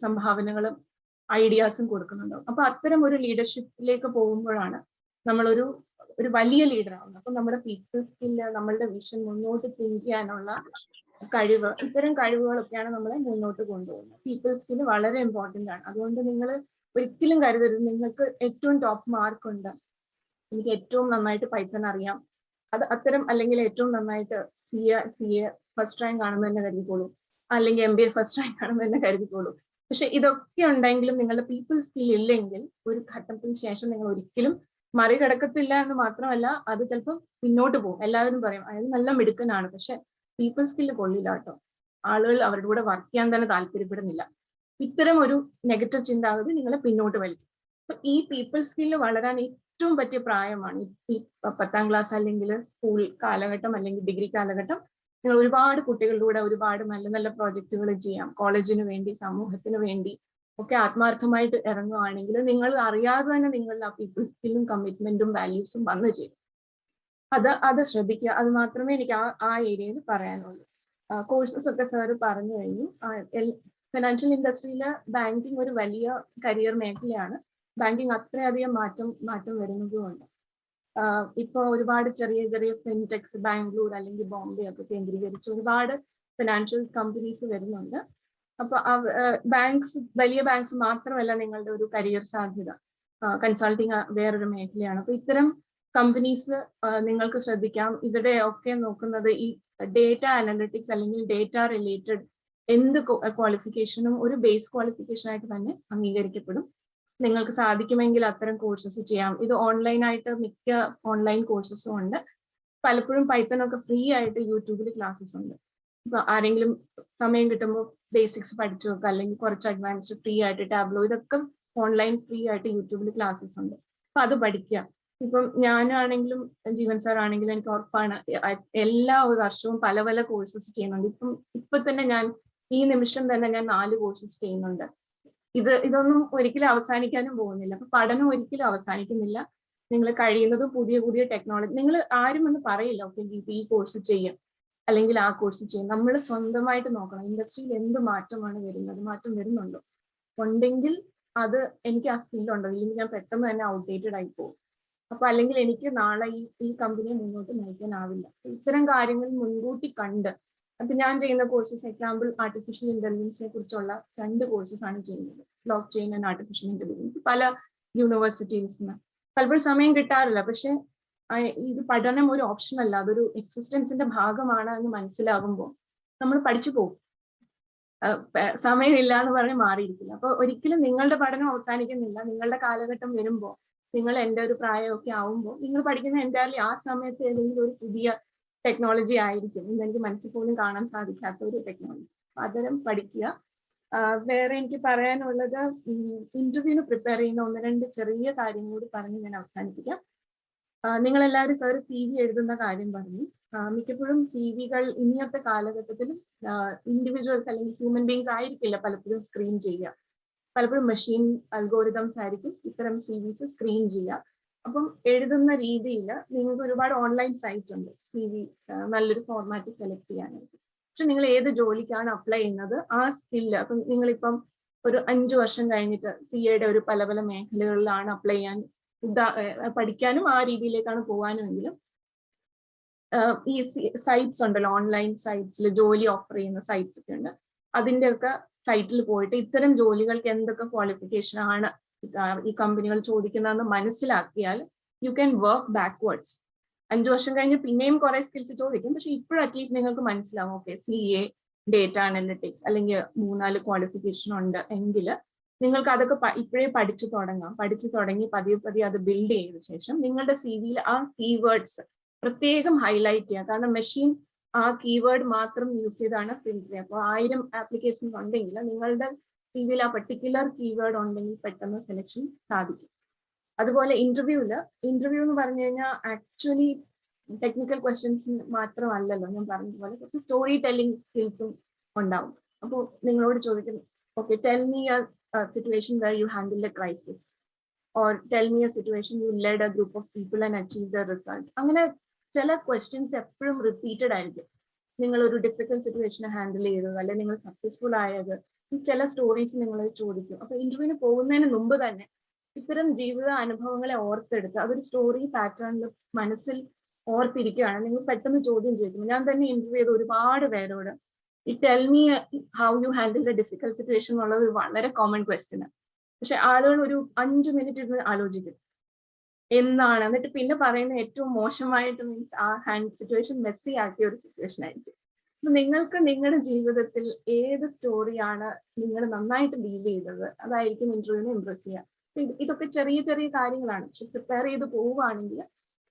സംഭാവനകളും ഐഡിയാസും കൊടുക്കുന്നുണ്ടാവും. അപ്പൊ അത്തരം ഒരു ലീഡർഷിപ്പിലേക്ക് പോകുമ്പോഴാണ് നമ്മളൊരു വലിയ ലീഡർ ആവുന്നത്. അപ്പൊ നമ്മുടെ പീപ്പിൾ സ്കില്ല്, നമ്മളുടെ വിഷൻ, മുന്നോട്ട് തിങ്ക് ചെയ്യാനുള്ള കഴിവ്, ഇത്തരം കഴിവുകളൊക്കെയാണ് നമ്മളെ മുന്നോട്ട് കൊണ്ടുപോകുന്നത്. പീപ്പിൾ സ്കില്ല് വളരെ ഇമ്പോർട്ടൻ്റ് ആണ്. അതുകൊണ്ട് നിങ്ങൾ ഒരിക്കലും കരുതരുത് നിങ്ങൾക്ക് ഏറ്റവും ടോപ്പ് മാർക്ക് ഉണ്ട്, എനിക്ക് ഏറ്റവും നന്നായിട്ട് പൈത്തൺ അറിയാം, അത് അത്തരം, അല്ലെങ്കിൽ ഏറ്റവും നന്നായിട്ട് CA ഫസ്റ്റ് റാങ്ക് ആണെന്ന് തന്നെ കരുതിക്കോളൂ, അല്ലെങ്കിൽ MBA ഫസ്റ്റ് റാങ്ക് ആണെന്ന് തന്നെ കരുതിക്കോളൂ. പക്ഷെ ഇതൊക്കെ ഉണ്ടെങ്കിലും നിങ്ങളുടെ പീപ്പിൾ സ്കിൽ ഇല്ലെങ്കിൽ ഒരു ഘട്ടത്തിന് ശേഷം നിങ്ങൾ ഒരിക്കലും മറികടക്കത്തില്ല എന്ന് മാത്രമല്ല, അത് ചിലപ്പോൾ പിന്നോട്ട് പോകും. എല്ലാവരും പറയും അയാൾ നല്ല മിടുക്കനാണ്, പക്ഷെ പീപ്പിൾ സ്കില്ല് കൊള്ളില്ല കേട്ടോ, ആളുകൾ അവരുടെ കൂടെ വർക്ക് ചെയ്യാൻ തന്നെ താല്പര്യപ്പെടുന്നില്ല. ഇത്തരം ഒരു നെഗറ്റീവ് ചിന്താഗതി നിങ്ങളെ പിന്നോട്ട് വലിക്കും. അപ്പൊ ഈ പീപ്പിൾ സ്കില്ല് വളരാൻ ഏറ്റവും പറ്റിയ പ്രായമാണ് ഈ 10ാം ക്ലാസ് അല്ലെങ്കിൽ സ്കൂൾ കാലഘട്ടം അല്ലെങ്കിൽ ഡിഗ്രി കാലഘട്ടം. നിങ്ങൾ ഒരുപാട് കുട്ടികളുടെ കൂടെ ഒരുപാട് നല്ല നല്ല പ്രോജക്റ്റുകൾ ചെയ്യാം. കോളേജിന് വേണ്ടി, സമൂഹത്തിന് വേണ്ടി ഒക്കെ ആത്മാർത്ഥമായിട്ട് ഇറങ്ങുകയാണെങ്കിൽ നിങ്ങൾ അറിയാതെ തന്നെ നിങ്ങളുടെ ആ പീപ്പിൾ സ്കില്ലും കമ്മിറ്റ്മെന്റും വാല്യൂസും വന്നു ചേരും. അത് ശ്രദ്ധിക്കുക. അത് മാത്രമേ എനിക്ക് ആ ഏരിയയിൽ പറയാനുള്ളൂ. കോഴ്സസ് ഒക്കെ സാറ് പറഞ്ഞു കഴിഞ്ഞു. ഫിനാൻഷ്യൽ ഇൻഡസ്ട്രിയിലെ ബാങ്കിങ് ഒരു വലിയ കരിയർ മേഖലയാണ്. ബാങ്കിങ് അത്രയധികം മാറ്റം വരുന്നതുകൊണ്ട് ഇപ്പൊ ഒരുപാട് ചെറിയ ചെറിയ ഫിൻടെക്സ് ബാംഗ്ലൂർ അല്ലെങ്കിൽ ബോംബെ ഒക്കെ കേന്ദ്രീകരിച്ച് ഒരുപാട് ഫിനാൻഷ്യൽ കമ്പനീസ് വരുന്നുണ്ട്. അപ്പൊ വലിയ ബാങ്ക്സ് മാത്രമല്ല നിങ്ങളുടെ ഒരു കരിയർ സാധ്യത. കൺസൾട്ടിങ് വേറൊരു മേഖലയാണ്. അപ്പൊ ഇത്തരം കമ്പനീസ് നിങ്ങൾക്ക് ശ്രദ്ധിക്കാം. ഇവിടെ ഒക്കെ നോക്കുന്നത് ഈ ഡേറ്റ അനലിറ്റിക്സ് അല്ലെങ്കിൽ ഡേറ്റ റിലേറ്റഡ് എന്ത് ക്വാളിഫിക്കേഷനും ഒരു ബേസ് ക്വാളിഫിക്കേഷൻ ആയിട്ട് തന്നെ അംഗീകരിക്കപ്പെടും. നിങ്ങൾക്ക് സാധിക്കുമെങ്കിൽ അത്തരം കോഴ്സസ് ചെയ്യാം. ഇത് ഓൺലൈനായിട്ട് മിക്ക ഓൺലൈൻ കോഴ്സസും ഉണ്ട്. പലപ്പോഴും പൈത്തൺ ഒക്കെ ഫ്രീ ആയിട്ട് യൂട്യൂബിൽ ക്ലാസ്സസ് ഉണ്ട്. ഇപ്പൊ ആരെങ്കിലും സമയം കിട്ടുമ്പോൾ ബേസിക്സ് പഠിച്ചു വെക്കുക, അല്ലെങ്കിൽ കുറച്ച് അഡ്വാൻസ്ഡ് ഫ്രീ ആയിട്ട് ടാബ്ലോ, ഇതൊക്കെ ഓൺലൈൻ ഫ്രീ ആയിട്ട് യൂട്യൂബിൽ ക്ലാസ്സസ് ഉണ്ട്. അപ്പൊ അത് പഠിക്കുക. ഇപ്പം ഞാനാണെങ്കിലും ജീവൻ സാർ ആണെങ്കിലും എനിക്ക് ഉറപ്പാണ് എല്ലാ വർഷവും പല പല കോഴ്സസ് ചെയ്യുന്നുണ്ട്. ഇപ്പൊ തന്നെ ഞാൻ ഈ നിമിഷം തന്നെ ഞാൻ 4 കോഴ്സസ് ചെയ്യുന്നുണ്ട്. ഇതൊന്നും ഒരിക്കലും അവസാനിക്കാനും പോകുന്നില്ല. അപ്പൊ പഠനം ഒരിക്കലും അവസാനിക്കുന്നില്ല. നിങ്ങൾ കഴിയുന്നതും പുതിയ പുതിയ ടെക്നോളജി, നിങ്ങൾ ആരും ഒന്ന് പറയില്ല ഓക്കെ ഈ കോഴ്സ് ചെയ്യും അല്ലെങ്കിൽ ആ കോഴ്സ് ചെയ്യും. നമ്മൾ സ്വന്തമായിട്ട് നോക്കണം ഇൻഡസ്ട്രിയിൽ എന്ത് മാറ്റമാണ് വരുന്നത്, മാറ്റം വരുന്നുണ്ടോ. ഉണ്ടെങ്കിൽ അത് എനിക്ക് ആ സ്കില്ലുണ്ടോ, ഇല്ലെങ്കിൽ ഞാൻ പെട്ടെന്ന് തന്നെ ഔട്ട്ഡേറ്റഡ് ആയി പോകും. അപ്പൊ അല്ലെങ്കിൽ എനിക്ക് നാളെ ഈ കമ്പനിയെ മുന്നോട്ട് നയിക്കാനാവില്ല. ഇത്തരം കാര്യങ്ങൾ മുൻകൂട്ടി കണ്ട്, അപ്പൊ ഞാൻ ചെയ്യുന്ന കോഴ്സസ് എക്സാമ്പിൾ ആർട്ടിഫിഷ്യൽ ഇന്റലിജൻസിനെ കുറിച്ചുള്ള 2 കോഴ്സസ് ആണ് ചെയ്യുന്നത്. Block chain and artificial intelligence പല യൂണിവേഴ്സിറ്റീസിന്. പലപ്പോഴും സമയം കിട്ടാറില്ല. പക്ഷെ ഇത് പഠനം ഒരു ഓപ്ഷൻ അല്ല, അതൊരു എക്സിസ്റ്റൻസിന്റെ ഭാഗമാണ് എന്ന് മനസ്സിലാകുമ്പോൾ നമ്മൾ പഠിച്ചു പോകും. സമയമില്ല എന്ന് പറഞ്ഞ് മാറിയിരിക്കില്ല. അപ്പൊ ഒരിക്കലും നിങ്ങളുടെ പഠനം അവസാനിക്കുന്നില്ല. നിങ്ങളുടെ കാലഘട്ടം വരുമ്പോൾ, നിങ്ങൾ എൻ്റെ ഒരു പ്രായമൊക്കെ ആവുമ്പോൾ നിങ്ങൾ പഠിക്കുന്ന എൻ്റയർലി ആ സമയത്ത് ഏതെങ്കിലും ഒരു പുതിയ ടെക്നോളജി ആയിരിക്കും. ഇന്നെനിക്ക് മനസ്സിൽ പോലും കാണാൻ സാധിക്കാത്ത ഒരു ടെക്നോളജി. അത്തരം പഠിക്കുക. വേറെ എനിക്ക് പറയാനുള്ളത്, ഇന്റർവ്യൂവിന് പ്രിപ്പയർ ചെയ്യുന്ന 1-2 ചെറിയ കാര്യങ്ങൾ കൂടി പറഞ്ഞ് ഞാൻ അവസാനിപ്പിക്കാം. നിങ്ങളെല്ലാവരും സാർ CV എഴുതുന്ന കാര്യം പറഞ്ഞു. മിക്കപ്പോഴും CVകൾ ഇന്നത്തെ കാലഘട്ടത്തിൽ ഇൻഡിവിജ്വൽസ് അല്ലെങ്കിൽ ഹ്യൂമൻ ബീങ്സ് ആയിരിക്കില്ല പലപ്പോഴും സ്ക്രീൻ ചെയ്യുക. പലപ്പോഴും മെഷീൻ അൽഗോരിതംസ് ആയിരിക്കും ഇത്തരം CVs സ്ക്രീൻ ചെയ്യുക. അപ്പം എഴുതുന്ന രീതിയിൽ നിങ്ങൾക്ക് ഒരുപാട് ഓൺലൈൻ സൈറ്റ് ഉണ്ട് CV നല്ലൊരു ഫോർമാറ്റ് സെലക്ട് ചെയ്യാനായിട്ട്. പക്ഷെ നിങ്ങൾ ഏത് ജോലിക്കാണ് അപ്ലൈ ചെയ്യുന്നത് ആ സ്കില്ല്, അപ്പം നിങ്ങളിപ്പം ഒരു 5 വർഷം കഴിഞ്ഞിട്ട് CAയുടെ ഒരു പല പല മേഖലകളിലാണ് അപ്ലൈ ചെയ്യാൻ പഠിക്കാനും ആ രീതിയിലേക്കാണ് പോകാനുമെങ്കിലും ഈ സൈറ്റ്സ് ഉണ്ടല്ലോ, ഓൺലൈൻ സൈറ്റ്സിൽ ജോലി ഓഫർ ചെയ്യുന്ന സൈറ്റ്സ് ഒക്കെ ഉണ്ട്. അതിൻ്റെയൊക്കെ സൈറ്റിൽ പോയിട്ട് ഇത്തരം ജോലികൾക്ക് എന്തൊക്കെ ക്വാളിഫിക്കേഷൻ ആണ് ഈ കമ്പനികൾ ചോദിക്കുന്നതെന്ന് മനസ്സിലാക്കിയാൽ യു ക്യാൻ വർക്ക് ബാക്ക്വേർഡ്സ്. 5 വർഷം കഴിഞ്ഞ് പിന്നെയും കുറെ സ്കിൽസ് ചോദിക്കും. പക്ഷെ ഇപ്പോഴും അറ്റ്ലീസ്റ്റ് നിങ്ങൾക്ക് മനസ്സിലാവും ഓക്കെ CA, ഡേറ്റ അനലിറ്റിക്സ് അല്ലെങ്കിൽ 3-4 ക്വാളിഫിക്കേഷൻ ഉണ്ട് എങ്കിൽ നിങ്ങൾക്ക് അതൊക്കെ ഇപ്പോഴേ പഠിച്ചു തുടങ്ങി പതിയെ അത് ബിൽഡ് ചെയ്ത ശേഷം നിങ്ങളുടെ CVയിൽ ആ കീവേഡ്സ് പ്രത്യേകം ഹൈലൈറ്റ് ചെയ്യുക. കാരണം മെഷീൻ ആ കീവേഡ് മാത്രം യൂസ് ചെയ്താണ് ഫിൽറ്റർ ചെയ്യുക. അപ്പോൾ 1000 ആപ്ലിക്കേഷൻസ് ഉണ്ടെങ്കിൽ നിങ്ങളുടെ CVയിൽ ആ പെർട്ടിക്കുലർ കീവേഡ് ഉണ്ടെങ്കിൽ പെട്ടെന്ന് സെലക്ഷൻ സാധിക്കും. അതുപോലെ ഇന്റർവ്യൂ എന്ന് പറഞ്ഞു കഴിഞ്ഞാൽ ആക്ച്വലി ടെക്നിക്കൽ ക്വസ്റ്റ്യൻസ് മാത്രമല്ലല്ലോ, ഞാൻ പറഞ്ഞതുപോലെ കുറച്ച് സ്റ്റോറി ടെല്ലിംഗ് സ്കിൽസും ഉണ്ടാവും. അപ്പോൾ നിങ്ങളോട് ചോദിക്കും okay tell me a situation where you handle a crisis, or tell me a situation you led a group of people and achieve the result. അങ്ങനെ ചില ക്വസ്റ്റ്യൻസ് എപ്പോഴും റിപ്പീറ്റഡ് ആയിരിക്കും. നിങ്ങൾ ഒരു ഡിഫിക്കൽട്ട് സിറ്റുവേഷൻ ഹാൻഡിൽ ചെയ്തത്, അല്ലെങ്കിൽ നിങ്ങൾ സക്സസ്ഫുൾ ആയത്, ചില സ്റ്റോറീസ് നിങ്ങൾ ചോദിക്കും. അപ്പൊ ഇന്റർവ്യൂവിന് പോകുന്നതിന് മുമ്പ് തന്നെ ഇത്തരം ജീവിത അനുഭവങ്ങളെ ഓർത്തെടുത്ത് അതൊരു സ്റ്റോറി പാറ്റേണിൽ മനസ്സിൽ ഓർത്തിരിക്കുകയാണ്. നിങ്ങൾ പെട്ടെന്ന് ചോദ്യം ചോദിക്കും. ഞാൻ തന്നെ ഇന്റർവ്യൂ ചെയ്ത് ഒരുപാട് പേരോട് ഈ tell me how you handle A difficult situation എന്നുള്ളത് ഒരു വളരെ കോമൺ ക്വസ്റ്റ്യൻ ആണ്. പക്ഷെ ആളുകൾ ഒരു 5 മിനിറ്റ് ഇരുന്ന് ആലോചിക്കും എന്നാണ്, എന്നിട്ട് പിന്നെ പറയുന്ന ഏറ്റവും മോശമായിട്ട് മീൻസ് ആ സിറ്റുവേഷൻ മെസ്സി ആക്കിയ ഒരു സിറ്റുവേഷൻ ആയിരിക്കും. അപ്പൊ നിങ്ങൾക്ക് നിങ്ങളുടെ ജീവിതത്തിൽ ഏത് സ്റ്റോറിയാണ് നിങ്ങൾ നന്നായിട്ട് ഡീൽ ചെയ്തത് അതായിരിക്കും ഇന്റർവ്യൂവിനെ ഇംപ്രസ് ചെയ്യുക. ഇതൊക്കെ ചെറിയ ചെറിയ കാര്യങ്ങളാണ്. പക്ഷെ പ്രിപ്പയർ ചെയ്ത് പോവുകയാണെങ്കിൽ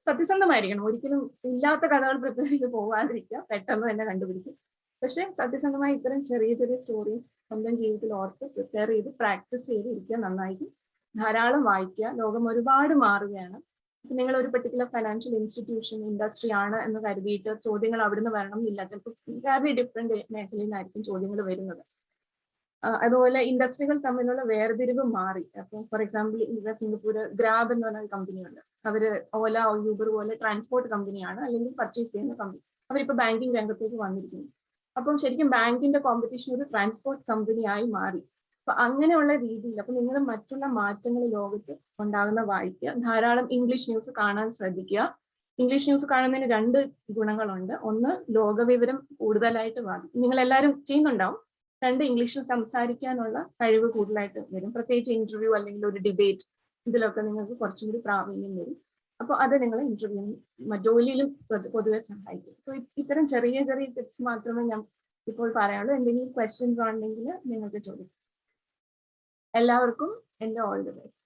സത്യസന്ധമായിരിക്കണം. ഒരിക്കലും ഇല്ലാത്ത കഥകൾ പ്രിപ്പയർ ചെയ്ത് പോകാതിരിക്കുക, പെട്ടെന്ന് തന്നെ കണ്ടുപിടിക്കും. പക്ഷെ സത്യസന്ധമായി ഇത്തരം ചെറിയ ചെറിയ സ്റ്റോറീസ് സ്വന്തം ജീവിതത്തിൽ ഓർത്ത് പ്രിപ്പയർ ചെയ്ത് പ്രാക്ടീസ് ചെയ്ത് ഇരിക്കുക നന്നായിരിക്കും. ധാരാളം വായിക്കുക. ലോകം ഒരുപാട് മാറുകയാണ്. നിങ്ങൾ ഒരു പെർട്ടിക്കുലർ ഫൈനാൻഷ്യൽ ഇൻസ്റ്റിറ്റ്യൂഷൻ ഇൻഡസ്ട്രി ആണ് എന്ന് കരുതിയിട്ട് ചോദ്യങ്ങൾ അവിടുന്ന് വരണം എന്നില്ല. ചിലപ്പോൾ വളരെ ഡിഫറെന്റ് മേഖലയിൽ നിന്നായിരിക്കും ചോദ്യങ്ങൾ വരുന്നത്. അതുപോലെ ഇൻഡസ്ട്രികൾ തമ്മിലുള്ള വേർതിരിവ് മാറി. അപ്പോൾ ഫോർ എക്സാമ്പിൾ ഇവിടെ സിംഗപ്പൂർ ഗ്രാബ് എന്ന് പറഞ്ഞ കമ്പനിയുണ്ട്. അവര് ഓല യൂബർ പോലെ ട്രാൻസ്പോർട്ട് കമ്പനിയാണ്, അല്ലെങ്കിൽ പർച്ചേസ് ചെയ്യുന്ന കമ്പനി. അവരിപ്പോൾ ബാങ്കിങ് രംഗത്തേക്ക് വന്നിരിക്കുന്നു. അപ്പം ശരിക്കും ബാങ്കിന്റെ കോമ്പറ്റീഷൻ ഒരു ട്രാൻസ്പോർട്ട് കമ്പനിയായി മാറി. അപ്പൊ അങ്ങനെയുള്ള രീതിയിൽ അപ്പൊ നിങ്ങൾ മറ്റുള്ള മാറ്റങ്ങൾ ലോകത്ത് ഉണ്ടാകുന്ന വായിക്കുക, ധാരാളം ഇംഗ്ലീഷ് ന്യൂസ് കാണാൻ ശ്രദ്ധിക്കുക. ഇംഗ്ലീഷ് ന്യൂസ് കാണുന്നതിന് 2 ഗുണങ്ങളുണ്ട്. ഒന്ന്, ലോകവിവരം കൂടുതലായിട്ട് നിങ്ങൾ എല്ലാവരും ചെയ്യുന്നുണ്ടാവും. 2, ഇംഗ്ലീഷിൽ സംസാരിക്കാനുള്ള കഴിവ് കൂടുതലായിട്ട് വരും. പ്രത്യേകിച്ച് ഇന്റർവ്യൂ അല്ലെങ്കിൽ ഒരു ഡിബേറ്റ്, ഇതിലൊക്കെ നിങ്ങൾക്ക് കുറച്ചും കൂടി പ്രാവീണ്യം വരും. അപ്പോൾ അത് നിങ്ങൾ ഇന്റർവ്യൂ ജോലിയിലും പൊതുവെ സഹായിക്കും. സോ ഇത്തരം ചെറിയ ചെറിയ ടിപ്സ് മാത്രമേ ഞാൻ ഇപ്പോൾ പറയാനുള്ളൂ. എന്തെങ്കിലും ക്വസ്റ്റ്യൻസ് ഉണ്ടെങ്കിൽ നിങ്ങൾക്ക് ചോദിക്കാം. എല്ലാവർക്കും എൻ്റെ ഓൾ ദി ബെസ്റ്റ്.